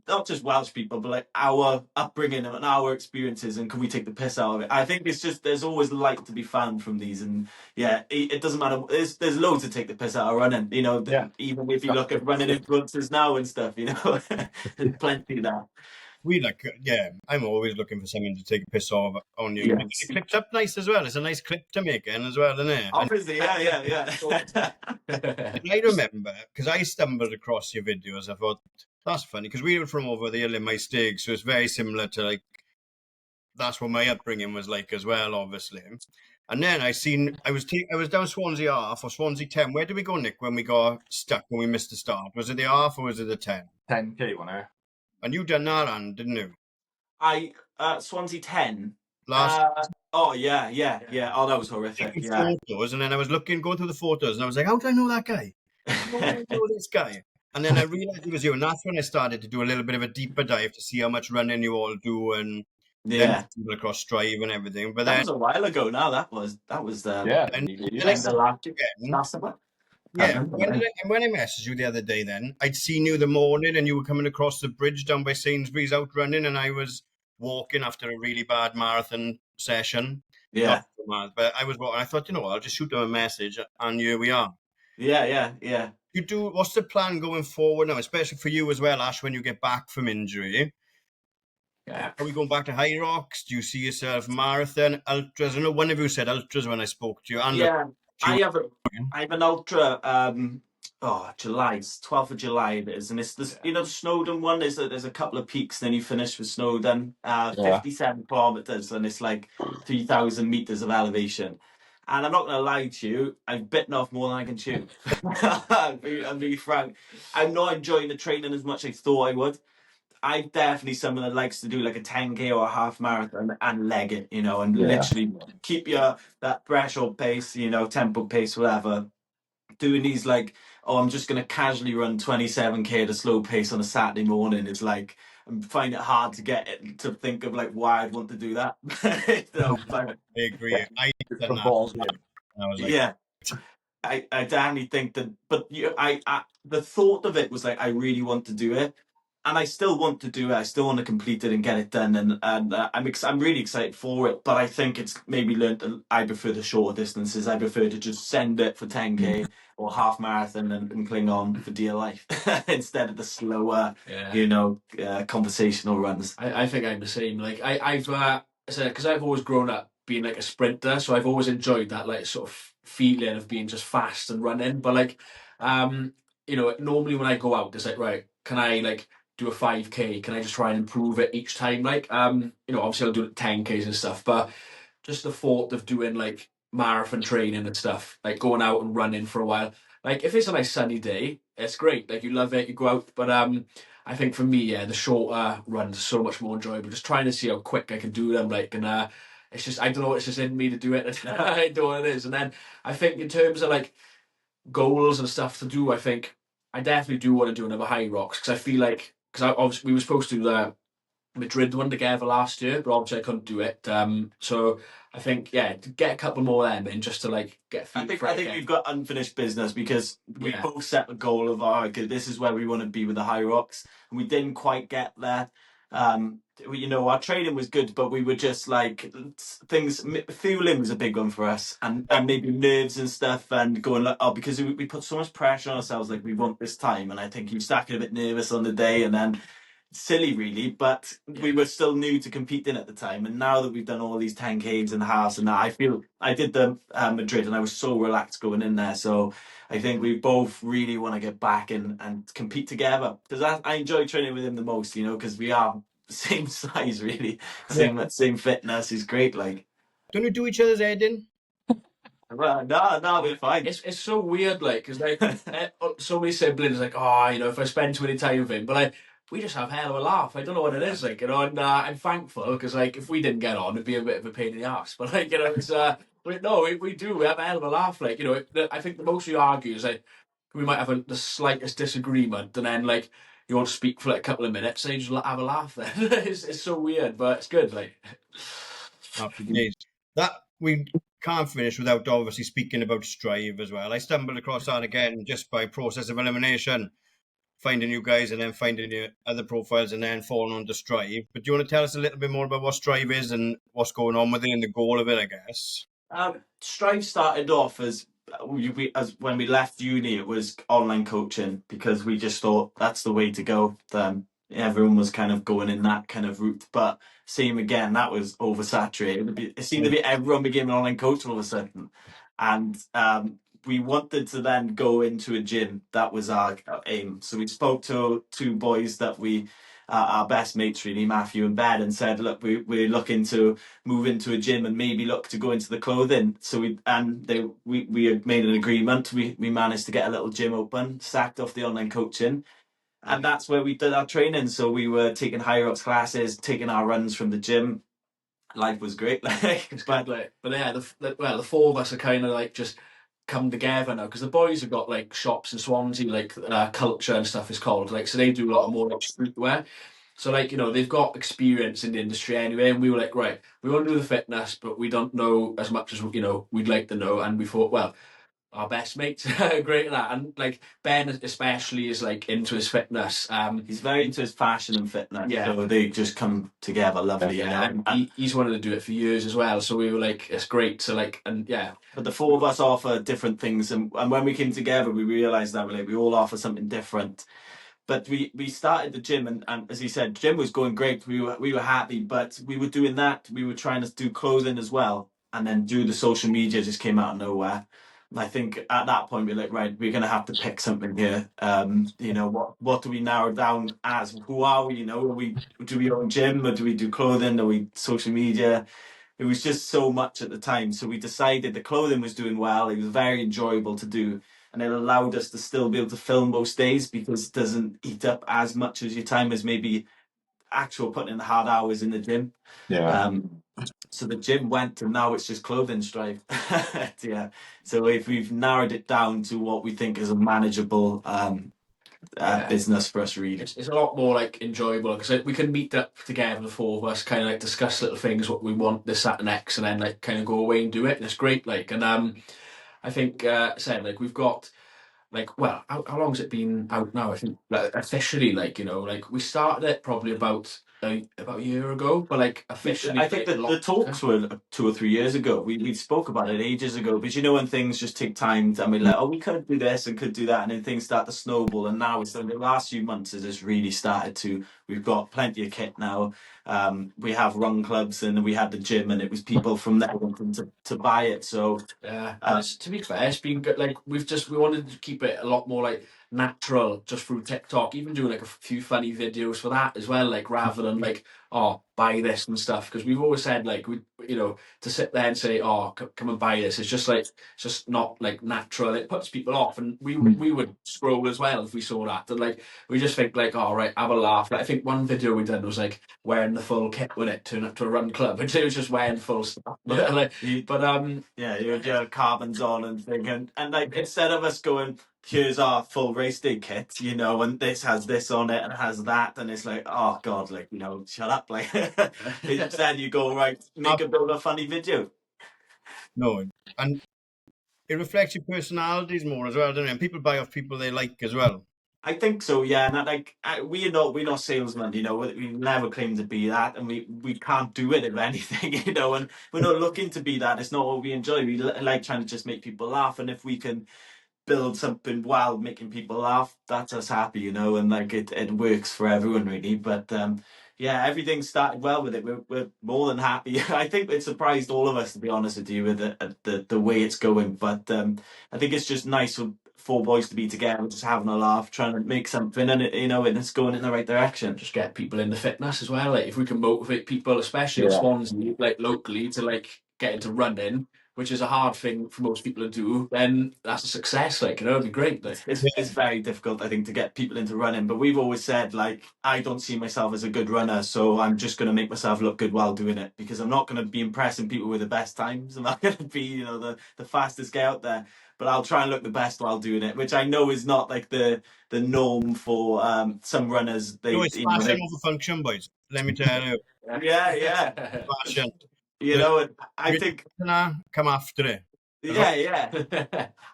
[SPEAKER 3] not just Welsh people, but like our upbringing and our experiences, and can we take the piss out of it? I think it's just there's always light to be found from these, and it doesn't matter. There's loads to take the piss out of running. Even if you look at running influencers now and stuff, there's plenty there.
[SPEAKER 1] I'm always looking for something to take a piss off on you.
[SPEAKER 3] Yes.
[SPEAKER 1] It clips up nice as well. It's a nice clip to make in as well, isn't it?
[SPEAKER 3] Obviously, yeah.
[SPEAKER 1] I remember because I stumbled across your videos. I thought that's funny because we were from over there in my stig, so it's very similar to like that's what my upbringing was like as well, obviously. And then I was down Swansea half or Swansea 10. Where did we go, Nick, when we got stuck when we missed the start? Was it the half or was it the 10?
[SPEAKER 2] 10K, wasn't it?
[SPEAKER 1] And you done that, Anne, didn't you?
[SPEAKER 3] Swansea 10.
[SPEAKER 1] last
[SPEAKER 3] Oh yeah. Oh, that was horrific.
[SPEAKER 1] taking
[SPEAKER 3] Yeah.
[SPEAKER 1] photos, and then I was going through the photos, and I was like, how do I know that guy? How do I know this guy? And then I realized it was you, and that's when I started to do a little bit of a deeper dive to see how much running you all do, and then
[SPEAKER 3] Yeah.
[SPEAKER 1] people across Strive and everything. But
[SPEAKER 3] That
[SPEAKER 1] then,
[SPEAKER 3] was a while ago now. That was
[SPEAKER 2] Yeah,
[SPEAKER 1] then,
[SPEAKER 2] nearly a
[SPEAKER 1] then I
[SPEAKER 2] year.
[SPEAKER 3] end of last
[SPEAKER 1] again.
[SPEAKER 3] last summer. Can't
[SPEAKER 1] Yeah,
[SPEAKER 3] remember
[SPEAKER 1] when
[SPEAKER 3] now.
[SPEAKER 1] when I messaged you the other day, then I'd seen you the morning, and you were coming across the bridge down by Sainsbury's out running, and I was walking after a really bad marathon session. Not
[SPEAKER 3] Yeah.
[SPEAKER 1] a marathon, but I was walking. I thought, I'll just shoot them a message, and here we are.
[SPEAKER 3] Yeah.
[SPEAKER 1] You do. What's the plan going forward now, especially for you as well, Ash? When you get back from injury,
[SPEAKER 4] Yeah.
[SPEAKER 1] are we going back to high rocks? Do you see yourself marathon, ultras? I know one of you said ultras when I spoke to you, and look,
[SPEAKER 3] Yeah.
[SPEAKER 1] you.
[SPEAKER 3] I have an ultra July, it's 12th of July it is, and it's this the Snowdon one. There's a couple of peaks, then you finish with Snowdon,
[SPEAKER 2] Yeah.
[SPEAKER 3] 57 kilometers, and it's like 3,000 meters of elevation. And I'm not gonna lie to you, I've bitten off more than I can chew. I'm being frank. I'm not enjoying the training as much as I thought I would. I'm definitely someone that likes to do like a 10K or a half marathon and leg it, and
[SPEAKER 2] Yeah.
[SPEAKER 3] literally keep your that threshold pace, tempo pace, whatever. Doing these like, oh, I'm just gonna casually run 27K at a slow pace on a Saturday morning is like, I find it hard to get it to think of like why I'd want to do that. But
[SPEAKER 1] I agree. I done
[SPEAKER 2] From
[SPEAKER 1] that,
[SPEAKER 2] balls.
[SPEAKER 1] and I was like,
[SPEAKER 3] yeah, I definitely think that, but the thought of it was like, I really want to do it, and I still want to do it. I still want to complete it and get it done, and I'm really excited for it. But I think it's maybe learned that I prefer the shorter distances. I prefer to just send it for 10K or half marathon and cling on for dear life instead of the slower, conversational runs.
[SPEAKER 4] I think I'm the same. Like I've said, because I've always grown up being like a sprinter, so I've always enjoyed that like sort of feeling of being just fast and running. But like, normally when I go out, it's like, right, can I like do a 5K? Can I just try and improve it each time? Like, obviously I'll do 10Ks and stuff, but just the thought of doing like marathon training and stuff, like going out and running for a while. Like if it's a nice sunny day, it's great. Like you love it, you go out. But I think for me, yeah, the shorter runs are so much more enjoyable. Just trying to see how quick I can do them. Like and it's just I don't know, it's just in me to do it. I don't know what it is. And then I think in terms of like goals and stuff to do, I think I definitely do want to do another high rocks because I feel like because obviously we were supposed to do the Madrid one together last year, but obviously I couldn't do it. So I think to get a couple more of them in just to like get
[SPEAKER 3] I
[SPEAKER 4] feet
[SPEAKER 3] think
[SPEAKER 4] for it
[SPEAKER 3] I think
[SPEAKER 4] again.
[SPEAKER 3] we've got unfinished business because we
[SPEAKER 4] Yeah.
[SPEAKER 3] both set a goal of okay, this is where we want to be with the high rocks, and we didn't quite get there. Our training was good, but we were just like things. Fueling was a big one for us, and maybe nerves and stuff, and going like because we put so much pressure on ourselves, like we want this time, and I think you start getting a bit nervous on the day, and then silly really, but we were still new to competing at the time, and now that we've done all these 10Ks and halves and that, I feel I did the Madrid and I was so relaxed going in there, so I think we both really want to get back and compete together because I enjoy training with him the most, because we are the same size really,
[SPEAKER 1] yeah.
[SPEAKER 3] same fitness is great, like.
[SPEAKER 1] Don't you do each other's head in?
[SPEAKER 3] Well, no, we're fine.
[SPEAKER 4] It's so weird, like, because like so many siblings, like, oh, if I spend too many time with him, but like we just have hell of a laugh. I don't know what it is, like, and I'm thankful because like if we didn't get on, it'd be a bit of a pain in the ass. But like, it's we do we have a hell of a laugh. Like, I think the most we argue is like we might have the slightest disagreement, and then like you want to speak for like a couple of minutes, and you just have a laugh. Then it's so weird, but it's good. Like,
[SPEAKER 1] Happy days. That we can't finish without obviously speaking about Strive as well. I stumbled across that again just by process of elimination, finding you guys and then finding your other profiles and then falling onto Strive. But do you want to tell us a little bit more about what Strive is and what's going on with it and the goal of it, I guess?
[SPEAKER 3] Strive started off as when we left uni, it was online coaching because we just thought that's the way to go. Everyone was kind of going in that kind of route, but same again, that was oversaturated. It seemed to be everyone became an online coach all of a sudden, and we wanted to then go into a gym. That was our aim. So we spoke to two boys that our best mates really, Matthew and Ben, and said, look, we're looking to move into a gym and maybe look to go into the clothing. So we had made an agreement. We managed to get a little gym open, sacked off the online coaching, and that's where we did our training. So we were taking high rocks classes, taking our runs from the gym, life was great.
[SPEAKER 4] It's good, like, but yeah, the four of us are kind of like just come together now because the boys have got like shops in Swansea, like Culture and stuff is called, like, so they do a lot more like streetwear. So like, you know, they've got experience in the industry anyway, and we were like, right, we want to do the fitness, but we don't know as much as, you know, we'd like to know, and we thought, well, our best mates are great at that, and like Ben especially is like into his fitness.
[SPEAKER 3] He's very into his fashion and fitness,
[SPEAKER 4] Yeah.
[SPEAKER 3] so they just come together lovely.
[SPEAKER 4] Yeah, and he's wanted to do it for years as well. So we were like, it's great. So like, and yeah,
[SPEAKER 3] but the four of us offer different things, and when we came together, we realised that we all offer something different. But we started the gym, and as he said, gym was going great. We were happy, but we were doing that. We were trying to do clothing as well, and then do the social media just came out of nowhere. And I think at that point we're like, right, we're gonna have to pick something here. You know, what do we narrow down as? Who are we? You know, do we own gym or do we do clothing? Are we social media? It was just so much at the time. So we decided the clothing was doing well. It was very enjoyable to do. And it allowed us to still be able to film most days because it doesn't eat up as much as your time as maybe actual putting in the hard hours in the gym.
[SPEAKER 2] Yeah.
[SPEAKER 3] So the gym went and now it's just clothing strive. Yeah. So if we've narrowed it down to what we think is a manageable business for us, really.
[SPEAKER 4] It's a lot more like enjoyable because we can meet up together, the four of us, kind of like discuss little things, what we want this, that, and next, and then like kind of go away and do it. And it's great. Like, and I think said like we've got like, well, how long's it been out now? I think like, officially, like, you know, like we started it probably about a year ago, but like officially,
[SPEAKER 3] I think that the talks were 2 or 3 years ago. We spoke about it ages ago, but you know when things just take time, and we're like, oh, we could do this and could do that, and then things start to snowball. And now it's the last few months has just really started to. We've got plenty of kit now. We have run clubs, and we had the gym, and it was people from there wanting to buy it. So
[SPEAKER 4] yeah, to be fair, it's been good. Like we wanted to keep it a lot more like natural just through TikTok, even doing like a few funny videos for that as well, like rather than like, oh, buy this and stuff, because we've always said like we, you know, to sit there and say, oh, come and buy this, it's just like, it's just not like natural. It puts people off, and we would scroll as well if we saw that, and like we just think like, oh right, have a laugh. Like, I think one video we did was like wearing the full kit with it, turn up to a run club, and it was just wearing full stuff.
[SPEAKER 3] Yeah.
[SPEAKER 4] Like,
[SPEAKER 3] yeah, your carbons on and thing, and like instead of us going, here's our full race day kit, you know, and this has this on it and it has that, and it's like, oh god, like, you know, shut up, like. Instead you go, right, make a bit of a funny video.
[SPEAKER 1] No, and it reflects your personalities more as well, doesn't it? And people buy off people they like as well.
[SPEAKER 3] I think so, yeah. And like we're not salesmen, you know. We never claim to be that, and we can't do it if anything, you know. And we're not looking to be that. It's not what we enjoy. We like trying to just make people laugh, and if we can build something while making people laugh, that's us happy, you know. And like it works for everyone really. But yeah, everything started well with it. We're more than happy. I think it surprised all of us, to be honest with you, with the way it's going. But I think it's just nice for four boys to be together, just having a laugh, trying to make something, and you know, and it's going in the right direction.
[SPEAKER 4] Just get people into fitness as well. Like if we can motivate people, especially in Swansea, like locally, to like get into running, which is a hard thing for most people to do, then that's a success. Like, you know, it'd be great. Like,
[SPEAKER 3] it's very difficult, I think, to get people into running. But we've always said, like, I don't see myself as a good runner, so I'm just going to make myself look good while doing it, because I'm not going to be impressing people with the best times. I'm not going to be, you know, the fastest guy out there. But I'll try and look the best while doing it, which I know is not like the norm for some runners.
[SPEAKER 1] No, it's fashion over function, boys. Let me tell you.
[SPEAKER 3] Yeah.
[SPEAKER 1] Fashion.
[SPEAKER 3] You know, I think
[SPEAKER 1] come after it.
[SPEAKER 3] Yeah,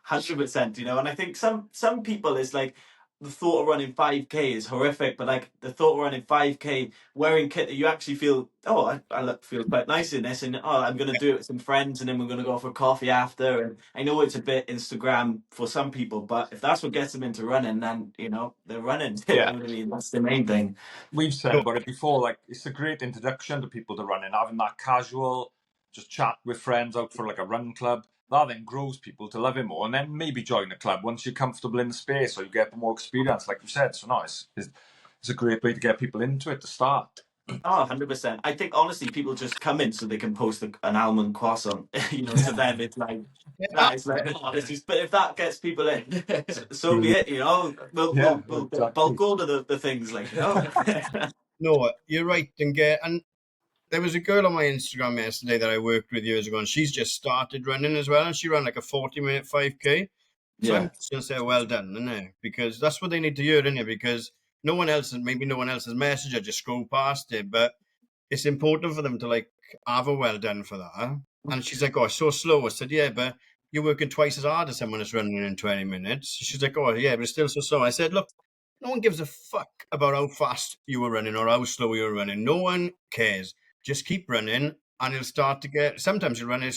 [SPEAKER 3] 100%. You know, and I think some people is like the thought of running 5K is horrific, but like the thought of running 5K wearing kit that you actually feel, oh, I feel quite nice in this, and oh, I'm going to do it with some friends, and then we're going to go for coffee after. And I know it's a bit Instagram for some people, but if that's what gets them into running, then you know they're running. You know what I mean? That's the main thing.
[SPEAKER 2] We've said about it before, like it's a great introduction to people to running, having that casual, just chat with friends out for like a run club. That then grows people to love it more, and then maybe join the club once you're comfortable in the space or you get more experience, like you said. So nice. It's a great way to get people into it to start.
[SPEAKER 3] Oh, 100%. I think honestly, people just come in so they can post an almond croissant. You know, to them it's like, it's like, oh, this is. But if that gets people in, so be it. You know, we'll bulk order the things, like, you know.
[SPEAKER 1] No, you're right, and there was a girl on my Instagram yesterday that I worked with years ago, and she's just started running as well, and she ran like a 40-minute 5K. So I'm just going to say, well done, innit? Because that's what they need to hear, innit? Because maybe no one else has messaged, I just scroll past it, but it's important for them to like have a well done for that. And she's like, oh, it's so slow. I said, yeah, but you're working twice as hard as someone that's running in 20 minutes. She's like, oh, yeah, but it's still so slow. I said, look, no one gives a fuck about how fast you were running or how slow you were running. No one cares. Just keep running and it'll start to get, sometimes you'll run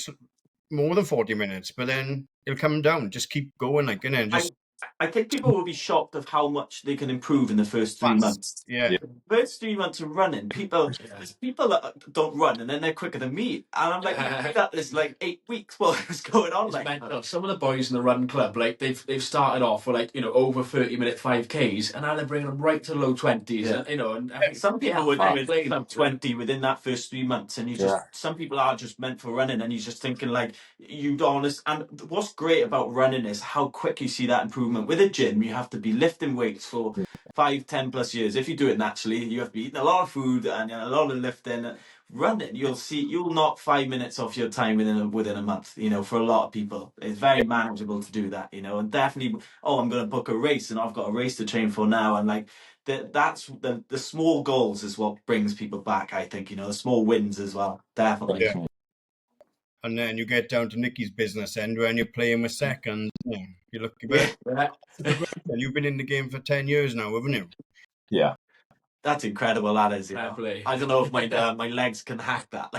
[SPEAKER 1] more than 40 minutes, but then it'll come down. Just keep going, like, and just
[SPEAKER 3] I think people will be shocked of how much they can improve in the first 3 months.
[SPEAKER 1] Yeah.
[SPEAKER 3] First 3 months of running, there's people that don't run and then they're quicker than me. And I'm like, that is like 8 weeks. What is going on?
[SPEAKER 4] It's
[SPEAKER 3] Like,
[SPEAKER 4] mental. Some of the boys in the run club, like they've started off with like, you know, over 30-minute 5Ks, and now they're bringing them right to low 20s.
[SPEAKER 3] Yeah.
[SPEAKER 4] And, you know, and I think,
[SPEAKER 3] some people would do Club 20 within that first 3 months, and some people are just meant for running, and you're just thinking like, you honest. And what's great about running is how quick you see that improvement. With a gym, you have to be lifting weights for 5-10 plus years. If you do it naturally, you have to be eating a lot of food and a lot of lifting. Running, you'll knock 5 minutes off your time within a month. You know, for a lot of people, it's very manageable to do that. You know, and definitely, oh, I'm going to book a race, and I've got a race to train for now, and like. That's the small goals is what brings people back. I think, you know, the small wins as well, definitely.
[SPEAKER 1] Yeah. And then you get down to Nicky's business end when you're playing with seconds. You look about. And you've been in the game for 10 years now, haven't you?
[SPEAKER 2] Yeah.
[SPEAKER 3] That's incredible. That is. You know? I don't know if my legs can hack that.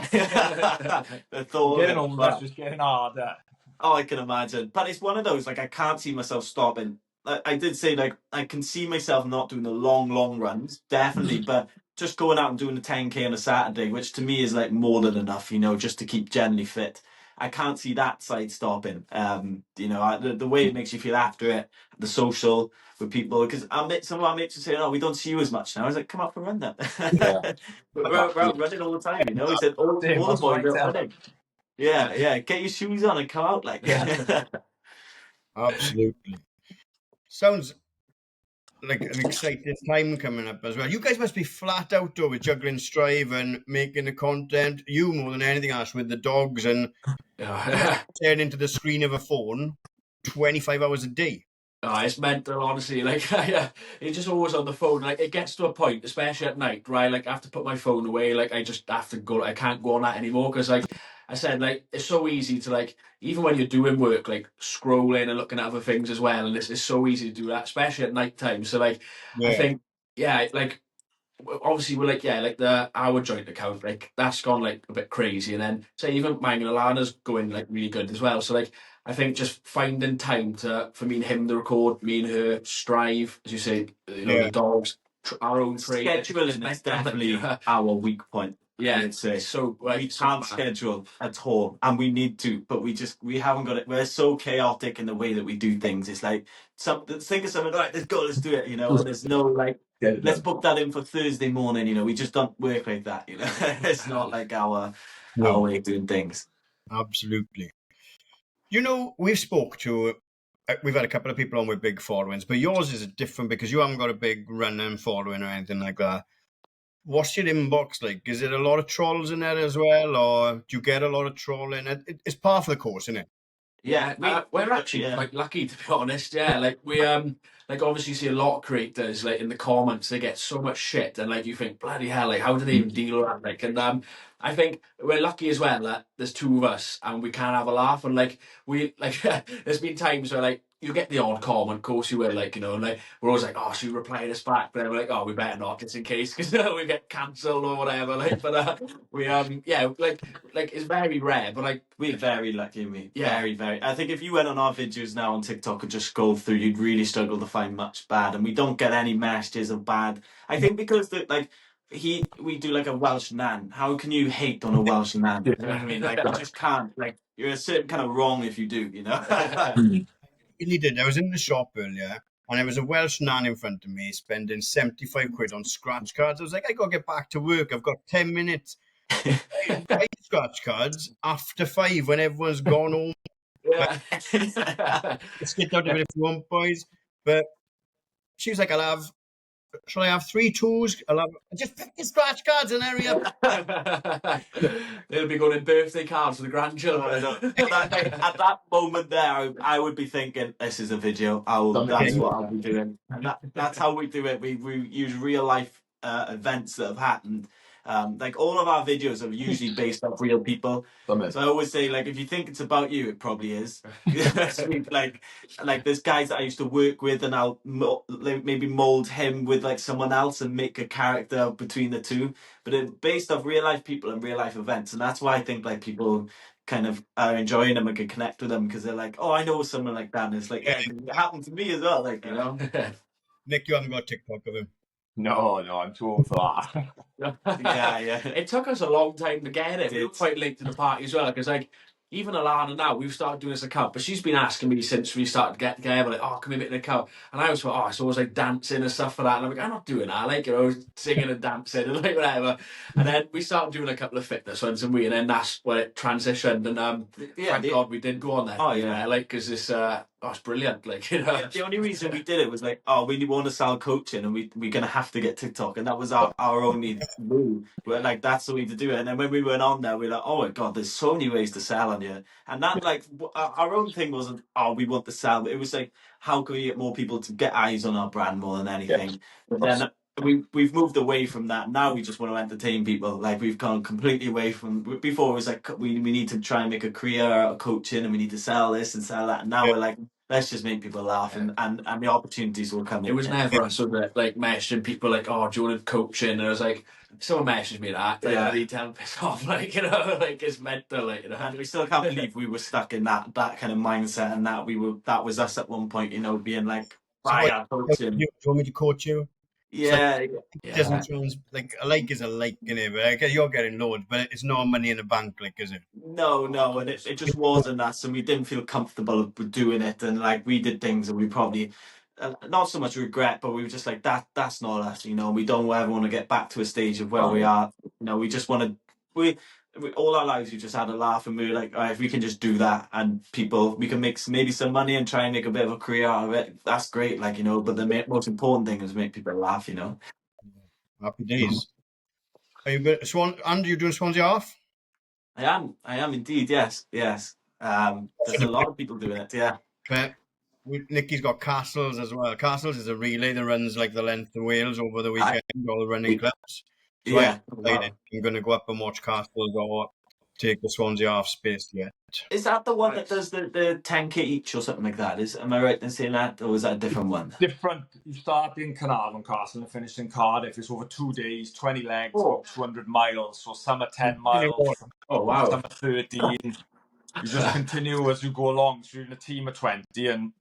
[SPEAKER 3] The thought
[SPEAKER 2] getting on, that's just getting harder.
[SPEAKER 3] Oh, I can imagine. But it's one of those, like, I can't see myself stopping. I did say, like, I can see myself not doing the long runs, definitely, but just going out and doing the 10K on a Saturday, which to me is, like, more than enough, you know, just to keep generally fit. I can't see that side stopping. You know, the way it makes you feel after it, the social with people, because some of our mates are saying, oh, we don't see you as much now. I was like, come up and run then. We're out running all the time, you know. He said, all the boys are running. Yeah, get your shoes on and come out, like.
[SPEAKER 1] Absolutely. Sounds like an exciting time coming up as well. You guys must be flat out though with juggling Strive and making the content. You more than anything else with the dogs and staring into the screen of a phone 25 hours a day.
[SPEAKER 4] Oh, it's mental, honestly. Like, you're just always on the phone. Like, it gets to a point, especially at night, right? Like, I have to put my phone away. Like, I just have to go. I can't go on that anymore because, like I said, like, it's so easy to, like, even when you're doing work, like, scrolling and looking at other things as well. And it's so easy to do that, especially at night time. So, like, I think, like, obviously we're like, like our joint account, like that's gone like a bit crazy, and then say even mine and Alana's going like really good as well. So like I think just finding time for me and him to record, me and her strive, as you say, you know, the dogs, our own training.
[SPEAKER 3] Scheduling is definitely our weak point.
[SPEAKER 4] Yeah,
[SPEAKER 3] I'd say.
[SPEAKER 4] So
[SPEAKER 3] we can't schedule at all, and we need to, but we haven't got it. We're so chaotic in the way that we do things. It's like think of something, right, let's go, let's do it, you know. And there's no like, let's book that in for Thursday morning, you know. We just don't work like that, you know. It's not like our way of doing things.
[SPEAKER 1] Absolutely. You know, we've had a couple of people on with big followings, but yours is different because you haven't got a big running following or anything like that. What's your inbox like? Is it a lot of trolls in there as well, or do you get a lot of trolling? It's part of the course, isn't it?
[SPEAKER 4] Yeah, we're actually quite lucky, to be honest. Yeah, like we like obviously see a lot of creators like in the comments they get so much shit, and like you think bloody hell, like how do they even deal with that? Like, and I think we're lucky as well that there's two of us and we can have a laugh, and like we like there's been times where like you get the odd comment, of course you will, like, you know, and like we're always like, oh, should we reply this back? But then we're like, oh, we better not, just in case, because we get cancelled or whatever. Like, but we like it's very rare, but like
[SPEAKER 3] we're very lucky, me. Very, very. I think if you went on our videos now on TikTok and just scroll through, you'd really struggle to find much bad, and we don't get any messages of bad. I think because we do like a Welsh nan. How can you hate on a Welsh nan? You know what I mean? Like, you just can't. Like, you're a certain kind of wrong if you do, you know.
[SPEAKER 1] Really did. I was in the shop earlier, and there was a Welsh nan in front of me spending 75 quid on scratch cards. I was like, I gotta get back to work. I've got 10 minutes. Buy scratch cards after 5 when everyone's gone home. Let's get out of it if you want, boys. But she was like, I'll have shall I have 3 twos? I'll have just 50 scratch cards and hurry up.
[SPEAKER 4] They'll be going in birthday cards for the
[SPEAKER 3] I
[SPEAKER 4] grandchildren.
[SPEAKER 3] know. At that moment there, I would be thinking, "This is a video. That's what I'll be doing." And that's how we do it. We use real life events that have happened. Like all of our videos are usually based off real people. So I always say, like, if you think it's about you, it probably is. like there's guys that I used to work with, and I'll maybe mold him with like someone else and make a character between the two. But it's based off real life people and real life events, and that's why I think like people kind of are enjoying them and can connect with them because they're like, "Oh, I know someone like that." And it's like, yeah, it happened to me as well. Like, you know.
[SPEAKER 1] Nick, you haven't got a TikTok of him.
[SPEAKER 2] No, I'm too old for that.
[SPEAKER 3] Yeah.
[SPEAKER 4] It took us a long time to get it. We were
[SPEAKER 3] Did.
[SPEAKER 4] quite late to the party as well, because like even Alana now, we've started doing this account, but she's been asking me since we started to get together, like, "Oh, can we make an account?" And I was like, "Oh, it's always like dancing and stuff for that." And I'm like, "I'm not doing that, like, you know, singing and dancing and like whatever." And then we started doing a couple of fitness ones, and then that's where it transitioned. And thank God we did go on there.
[SPEAKER 3] Oh, yeah.
[SPEAKER 4] Like, because it's brilliant, like, you know.
[SPEAKER 3] Yeah, the only reason we did it was like, oh, we want to sell coaching, and we're gonna have to get TikTok, and that was our only move. We're like, that's the way to do it. And then when we went on there, we're like, oh my god, there's so many ways to sell on here. And that like our own thing wasn't, oh, we want to sell, but it was like, how can we get more people to get eyes on our brand more than anything? But then we've moved away from that. Now we just want to entertain people. Like we've gone completely away from before. It was like we need to try and make a career out of coaching, and we need to sell this and sell that. And now we're like, let's just make people laugh, and the opportunities will come.
[SPEAKER 4] It was never us sort of like messaging people like, "Oh, do you want coaching?" And I was like, someone messaged me that, like,
[SPEAKER 3] Yeah.
[SPEAKER 4] I need to piss off, like, you know, like it's mental, like, you know.
[SPEAKER 3] And we still can't believe we were stuck in that kind of mindset, and that was us at one point, you know, being like, fire coaching.
[SPEAKER 1] Do you want me to coach you?
[SPEAKER 3] Yeah,
[SPEAKER 1] It doesn't sound like a like is a like, innit? But like, you're getting loads, but it's not money in the bank, like, is it?
[SPEAKER 3] no, and it just wasn't us, and we didn't feel comfortable with doing it, and like we did things that we probably not so much regret, but we were just like, that's not us, you know. We don't ever want to get back to a stage of where we are, you know. We just want to we all our lives we just had a laugh, and we were like, all right, if we can just do that, and we can make maybe some money and try and make a bit of a career out of it, that's great, like, you know. But the most important thing is make people laugh, you know.
[SPEAKER 1] Happy days. Are you going Andy, you doing Swansea off?
[SPEAKER 3] I am indeed, yes. There's a lot of people doing it, yeah.
[SPEAKER 1] But Nicky's got Castles as well. Castles is a relay that runs like the length of Wales over the weekend, all the running clubs. So
[SPEAKER 3] Yeah.
[SPEAKER 1] I'm going to go up and watch Castles or take the Swansea off space yet.
[SPEAKER 3] Is that the one that does the 10k each or something like that? Am I right in saying that, or is that a different one?
[SPEAKER 2] Different. You start in Carnarvon Castle and finish in Cardiff. It's over 2 days, 20 legs, 200 miles. So some are 10 miles.
[SPEAKER 3] Oh wow!
[SPEAKER 2] Some are 13. You just continue as you go along. So you're in a team of 20, and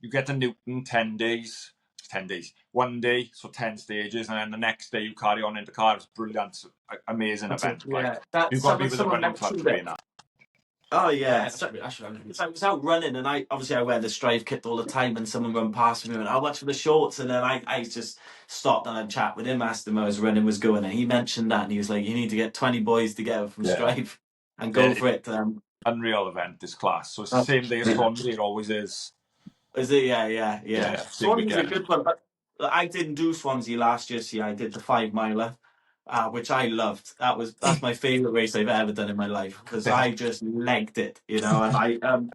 [SPEAKER 2] you get to Newton 10 days. 10 days. 1 day, so 10 stages, and then the next day you carry on into Cardiff. It's brilliant, amazing event.
[SPEAKER 3] Yeah,
[SPEAKER 2] you've got to be with the running club to be in that.
[SPEAKER 3] Oh yeah,
[SPEAKER 4] I
[SPEAKER 3] was out running, and I wear the Strive kit all the time, and someone run past me and went, "How much for the shorts?" And then I just stopped and I chat with him, asked him how his running was going, and he mentioned that, and he was like, "You need to get 20 boys together from Strive and go for it."
[SPEAKER 2] Unreal event, this class. So it's the same day as Swansea. It always is.
[SPEAKER 3] Is it? Yeah. Swansea's a good one, but I didn't do Swansea last year. See, I did the 5 miler. Which I loved. That's my favourite race I've ever done in my life, because I just legged it, you know. And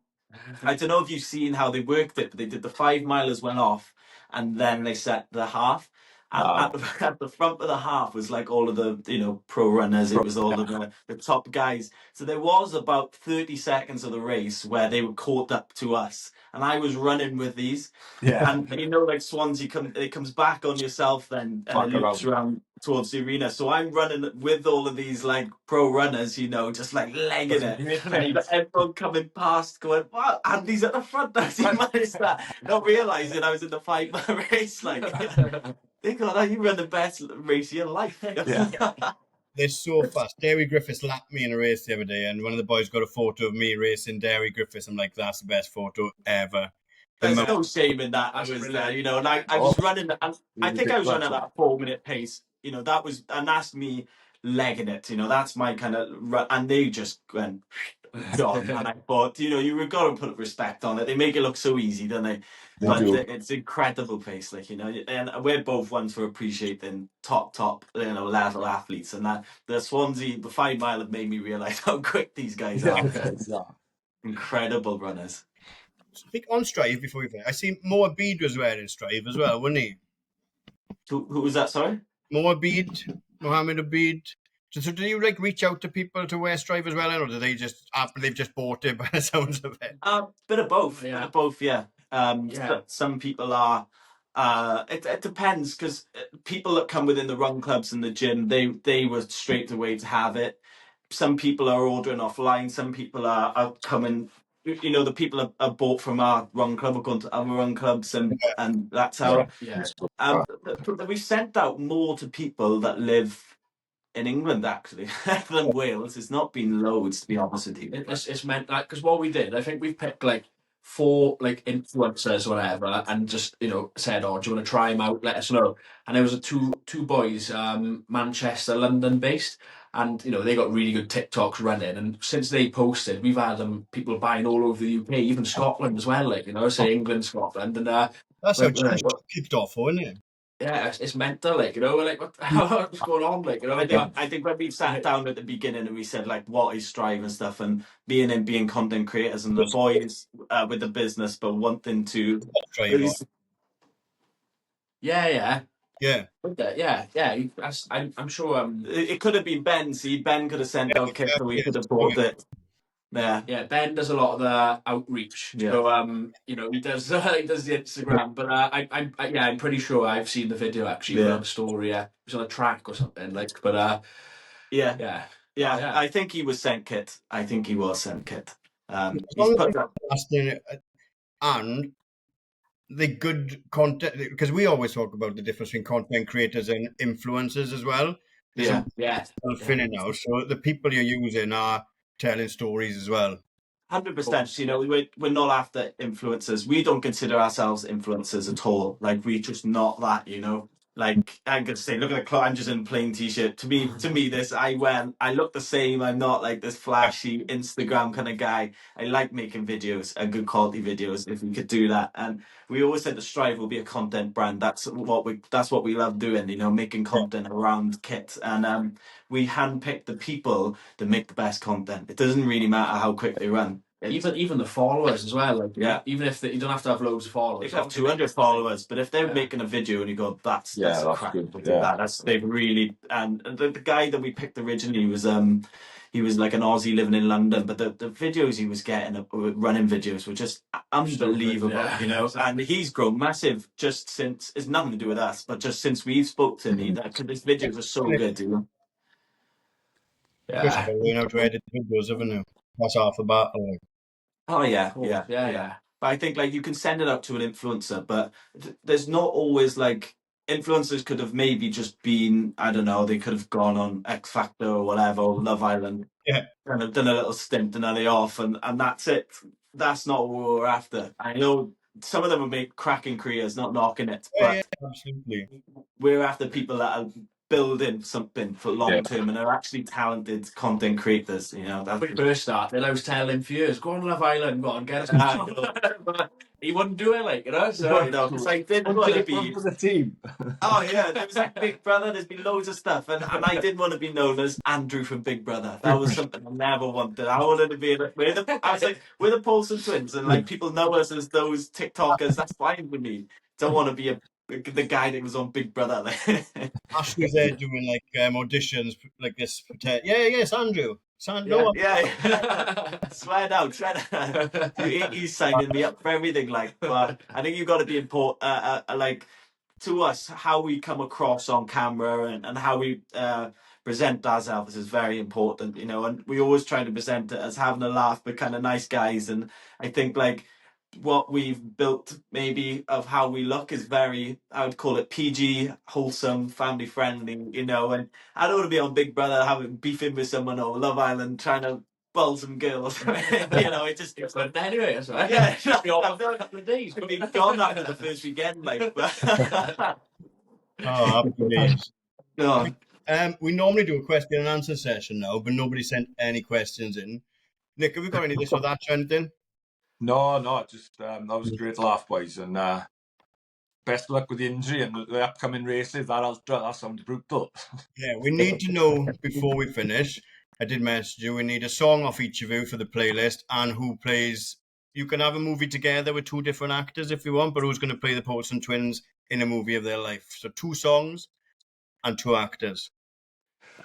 [SPEAKER 3] I don't know if you've seen how they worked it, but they did the 5 milers went off, and then they set the half. And at the front of the half was like all of the pro runners. It was all of the top guys. So there was about 30 seconds of the race where they were caught up to us, and I was running with these.
[SPEAKER 2] Yeah.
[SPEAKER 3] And like Swansea it comes back on yourself then, and it loops around towards the arena. So I'm running with all of these like pro runners, just like legging it. And everyone coming past going, "Wow, Andy's at the front." He managed that, not realising I was in the 5 mile race. Like, they go, you run the best race of your life.
[SPEAKER 1] They're so fast. Derry Griffiths lapped me in a race the other day, and one of the boys got a photo of me racing Derry Griffiths. I'm like, that's the best photo ever.
[SPEAKER 3] There's no shame in that. I was there, and I was running, and I think I was running at that 4-minute pace. That's me legging it. That's my kind of run, and they just went John, and I thought, you've got to put respect on it. They make it look so easy, don't they?
[SPEAKER 2] They
[SPEAKER 3] But
[SPEAKER 2] do.
[SPEAKER 3] it's incredible pace, like, and we're both ones for appreciating top, level athletes, and that the Swansea, the 5 mile have made me realise how quick these guys are.
[SPEAKER 2] Yeah.
[SPEAKER 3] Incredible runners.
[SPEAKER 1] Speak on Strive before we finish. I see Moabid was wearing Strive as well, wasn't he?
[SPEAKER 3] Who was that, sorry?
[SPEAKER 1] Mohammed Abid. So do you like reach out to people to wear Strive as well, or do they just they've just bought it by the sounds of it?
[SPEAKER 3] Bit of both.
[SPEAKER 4] Yeah.
[SPEAKER 3] Bit of both, yeah.
[SPEAKER 4] Yeah.
[SPEAKER 3] Some people are. It depends, because people that come within the run clubs and the gym, they were straight away to have it. Some people are ordering offline. Some people are coming. The people are bought from our run club or gone to other run clubs, and that's how.
[SPEAKER 4] Yeah.
[SPEAKER 3] We've sent out more to people that live in England, actually, than Wales. It's not been loads, to be honest with you.
[SPEAKER 4] It's meant that, because what we did, I think we've picked like 4 like influencers or whatever, and just said, "Oh, do you want to try them out? Let us know." And there was two boys, Manchester, London based, and they got really good TikToks running. And since they posted, we've had people buying all over the UK, even Scotland as well. Like say England, Scotland, and
[SPEAKER 1] That's how Challenge kicked off, wasn't it?
[SPEAKER 4] yeah, it's mental, like, we're like, what the hell is going on, like,
[SPEAKER 3] I think when we sat down at the beginning and we said, like, what is Strive and stuff, and being content creators, and the boys with the business, but wanting to really.
[SPEAKER 4] Yeah.
[SPEAKER 1] Yeah.
[SPEAKER 4] I'm sure.
[SPEAKER 3] It could have been Ben. See, Ben could have sent out kits, so we could have bought it.
[SPEAKER 4] Yeah, Ben does a lot of the outreach.
[SPEAKER 3] Yeah.
[SPEAKER 4] So he does the Instagram, but I'm pretty sure I've seen the video actually on a story. Yeah, it was on a track or something, like. But
[SPEAKER 3] yeah. I think he was sent kit. He's put that.
[SPEAKER 1] And the good content, because we always talk about the difference between content creators and influencers as well.
[SPEAKER 4] Yeah.
[SPEAKER 1] Now, so the people you're using are telling stories as well.
[SPEAKER 3] 100%. We're not after influencers. We don't consider ourselves influencers at all. Like, we're just not that. Like, I'm gonna say, look at the cloth. I'm just in a plain t-shirt. To me, I look the same. I'm not like this flashy Instagram kind of guy. I like making videos and good quality videos. If we could do that, and we always said the Strive will be a content brand. That's what we love doing. Making content around kit, and we handpick the people that make the best content. It doesn't really matter how quick they run.
[SPEAKER 4] Even the followers as well. Like, even if you don't have to have loads of followers.
[SPEAKER 3] They have 200 followers, but if they're making a video and you go, that's crap.
[SPEAKER 2] Good.
[SPEAKER 3] They've really. And the guy that we picked originally was he was like an Aussie living in London, but the videos he was getting, running videos, were just unbelievable. And he's grown massive just since. It's nothing to do with us, but just since we've spoke to him, because his videos are so good.
[SPEAKER 1] Yeah. You know, to edit videos, haven't you? That's half the battle.
[SPEAKER 3] Oh yeah. But I think, like, you can send it out to an influencer, but there's not always, like, influencers could have maybe just been, I don't know, they could have gone on X Factor or whatever, or Love Island, and have done a little stint and now they're off, and that's it. That's not what we're after. I know some of them have made cracking careers, not knocking it, but
[SPEAKER 1] absolutely,
[SPEAKER 3] we're after people that are building something for long term and are actually talented content creators.
[SPEAKER 4] That's when we first started. I was telling him for years, go on Love Island, go on, get us. He wouldn't do it, like, so
[SPEAKER 3] because I didn't want to be
[SPEAKER 2] for the team.
[SPEAKER 3] Oh yeah, there was like Big Brother. There's been loads of stuff, and I didn't want to be known as Andrew from Big Brother. That was something I never wanted. I wanted to be we're the Polson twins, and like people know us as those TikTokers. That's fine with me. Don't want to be the guy that was on Big Brother.
[SPEAKER 1] Ashley's there doing like auditions, like this. Yes, Andrew.
[SPEAKER 3] Swear down. He's signing me up for everything. Like, but I think you've got to be important. Like, to us, how we come across on camera and how we present ourselves is very important. And we always try to present it as having a laugh, but kind of nice guys. And I think, like, what we've built maybe of how we look is very, I would call it PG, wholesome, family friendly, and I don't want to be on Big Brother having beefing with someone or Love Island trying to bull some girls. It just
[SPEAKER 4] but anyway, that's right.
[SPEAKER 3] Yeah,
[SPEAKER 4] be on for a couple of days.
[SPEAKER 3] We've been gone after the first weekend, like.
[SPEAKER 1] Happy days.
[SPEAKER 3] No.
[SPEAKER 1] We normally do a question and answer session now, but nobody sent any questions in. Nick, have we got any of this or that trend then?
[SPEAKER 2] No, just that was a great laugh, boys, and best of luck with the injury and the upcoming races. That ultra, that sounds brutal.
[SPEAKER 1] Yeah, we need to know before we finish. I did message you. We need a song off each of you for the playlist and who plays. You can have a movie together with two different actors if you want, but who's going to play the Polson twins in a movie of their life? So 2 songs and 2 actors.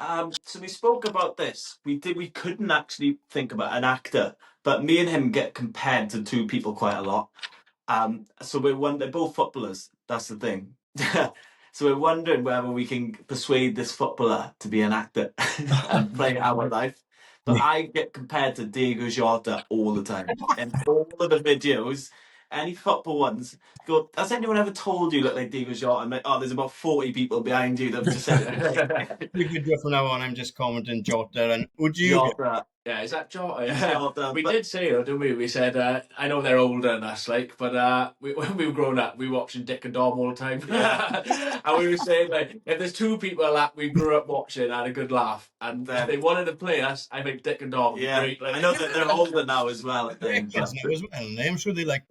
[SPEAKER 3] So we spoke about this. We couldn't actually think about an actor, but me and him get compared to 2 people quite a lot. So they're both footballers. That's the thing. So we're wondering whether we can persuade this footballer to be an actor and play our life. But I get compared to Diego Jota all the time. And all of the videos, any football ones, go, has anyone ever told you look like Diego Jota? I'm like, oh, there's about 40 people behind you that have just said it.
[SPEAKER 1] We could do it from now on. I'm just commenting Jota. And would you?
[SPEAKER 3] Jota.
[SPEAKER 4] Yeah, is that Jota? Yeah.
[SPEAKER 3] Jota,
[SPEAKER 4] We
[SPEAKER 3] but-
[SPEAKER 4] did say it, didn't we? We said, I know they're older than us, like, but when we were growing up, we were watching Dick and Dom all the time. And we were saying, like, if there's 2 people that we grew up watching, had a good laugh, and if they wanted to play us, I think Dick and Dom would be
[SPEAKER 3] Yeah,
[SPEAKER 4] great. Like.
[SPEAKER 3] I know that they're older now as well, I think.
[SPEAKER 1] Kids now as well. And I'm sure they like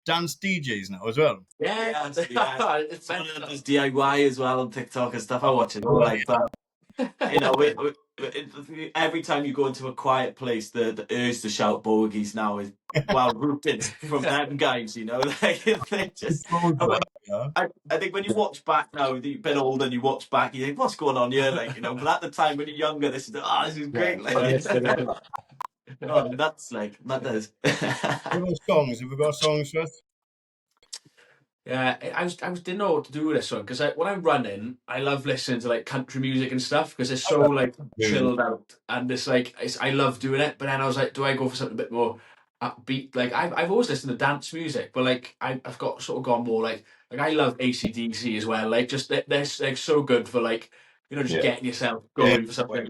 [SPEAKER 1] dance DJs now as well.
[SPEAKER 3] Yeah,
[SPEAKER 4] It's
[SPEAKER 3] some of them does DIY as well on TikTok and stuff. I watch it all, like, but you know, every time you go into a quiet place, the urge to shout bogeys now is well rooted from them guys. You know, like they just.
[SPEAKER 1] Yeah.
[SPEAKER 3] I think when you watch back now, you're a bit older and you watch back, you think, what's going on here? Like, you know, but at the time when you're younger, this is great. Like, oh, that's like that does.
[SPEAKER 1] What about songs? Have we got songs for us?
[SPEAKER 4] Yeah, I didn't know what to do with this one because when I'm running, I love listening to like country music and stuff because it's so like chilled out and I love doing it. But then I was like, do I go for something a bit more upbeat? Like I've always listened to dance music, but like I've got sort of gone more like I love AC/DC as well. Like just they're like so good for like just getting yourself going for something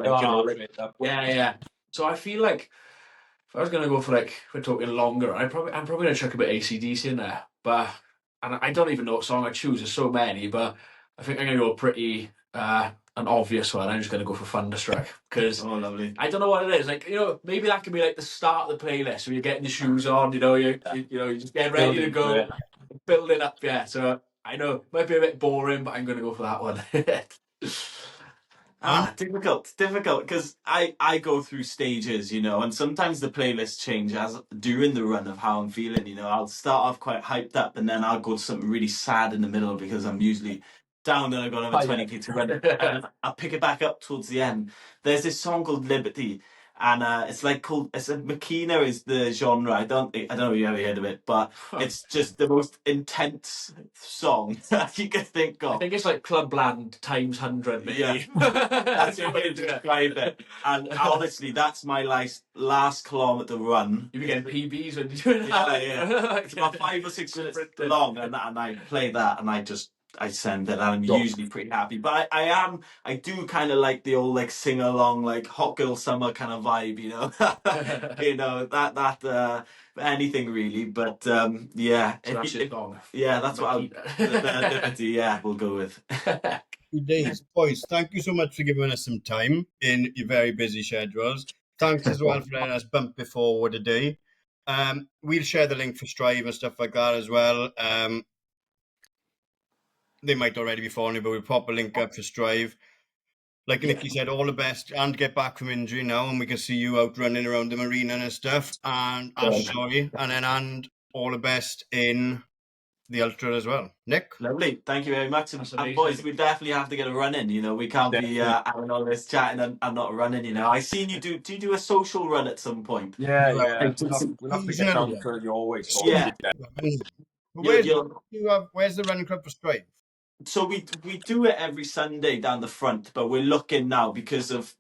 [SPEAKER 4] yeah. So I feel like if I was gonna go for like if we're talking longer, I'm probably gonna chuck a bit AC/DC in there, but. And I don't even know what song I choose. There's so many, but I think I'm going to go pretty an obvious one. I'm just going to go for Thunderstruck because
[SPEAKER 3] lovely.
[SPEAKER 4] I don't know what it is. Like maybe that could be like the start of the playlist where you're getting your shoes on. You just get ready to go, build it up. Yeah. So I know it might be a bit boring, but I'm going to go for that one.
[SPEAKER 3] Difficult because I go through stages, and sometimes the playlists change as during the run of how I'm feeling. I'll start off quite hyped up and then I'll go to something really sad in the middle because I'm usually down and I've got another 20k to run. And I'll pick it back up towards the end. There's this song called Liberty. And it's Makina is the genre. I don't know if you ever heard of it, but it's just the most intense song that you can think of.
[SPEAKER 4] I think it's like Clubland times 100, maybe.
[SPEAKER 3] Yeah. That's the way to describe it. And honestly, that's my last kilometre run.
[SPEAKER 4] You get PBs when you do that.
[SPEAKER 3] Yeah. It's about 5 or 6 minutes long, and I play that, and I send it, and I'm usually pretty happy. But I do kind of like the old like sing along, like hot girl summer kind of vibe, that anything really. But yeah,
[SPEAKER 4] so that's it long.
[SPEAKER 3] Yeah, that's what the Liberty. Yeah, we'll go with.
[SPEAKER 1] Good days, boys. Thank you so much for giving us some time in your very busy schedules. Thanks as well for letting us bump it forward a day. We'll share the link for Strive and stuff like that as well. They might already be following you, but we'll pop a link up for Strive. Like Nicky said, all the best and get back from injury now, and we can see you out running around the marina and stuff. And and all the best in the ultra as well. Nick?
[SPEAKER 3] Lovely. Thank you very much. And boys, we definitely have to get a run in. We can't be having all this chatting and not running. I seen you do you do a social run at some point?
[SPEAKER 2] Yeah. We'll have to get down to your way.
[SPEAKER 3] Yeah.
[SPEAKER 1] Where's the running club for Strive?
[SPEAKER 3] So we do it every Sunday down the front, but we're looking now because of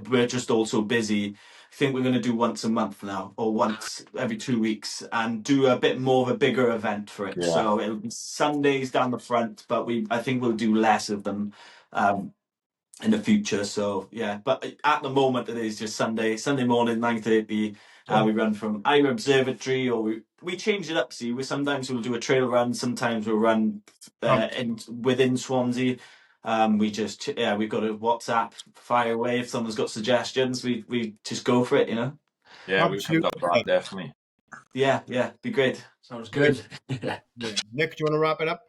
[SPEAKER 3] we're just all so busy. I think we're going to do once a month now, or once every 2 weeks, and do a bit more of a bigger event for it. Yeah. So it'll be Sundays down the front, but I think we'll do less of them in the future. So yeah, but at the moment it is just Sunday morning 9:30. We run from either Observatory or we change it up. See, sometimes we'll do a trail run, sometimes we'll run within Swansea. We've got a WhatsApp, fire away if someone's got suggestions. We just go for it,
[SPEAKER 2] Yeah, we'll come down to that, definitely.
[SPEAKER 3] Yeah, be great.
[SPEAKER 4] Sounds good.
[SPEAKER 1] Yeah. Nick, do you want to wrap it up?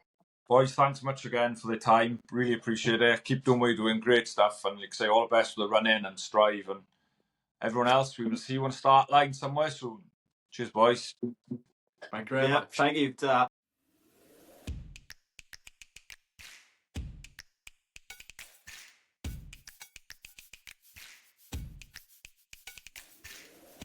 [SPEAKER 2] Boys, thanks much again for the time. Really appreciate it. Keep doing what you're doing. Great stuff. And like I say, all the best for the run-in and Strive. And everyone else, we will see you on start line somewhere soon. Cheers, boys.
[SPEAKER 4] Thank you very much.
[SPEAKER 3] Thank you.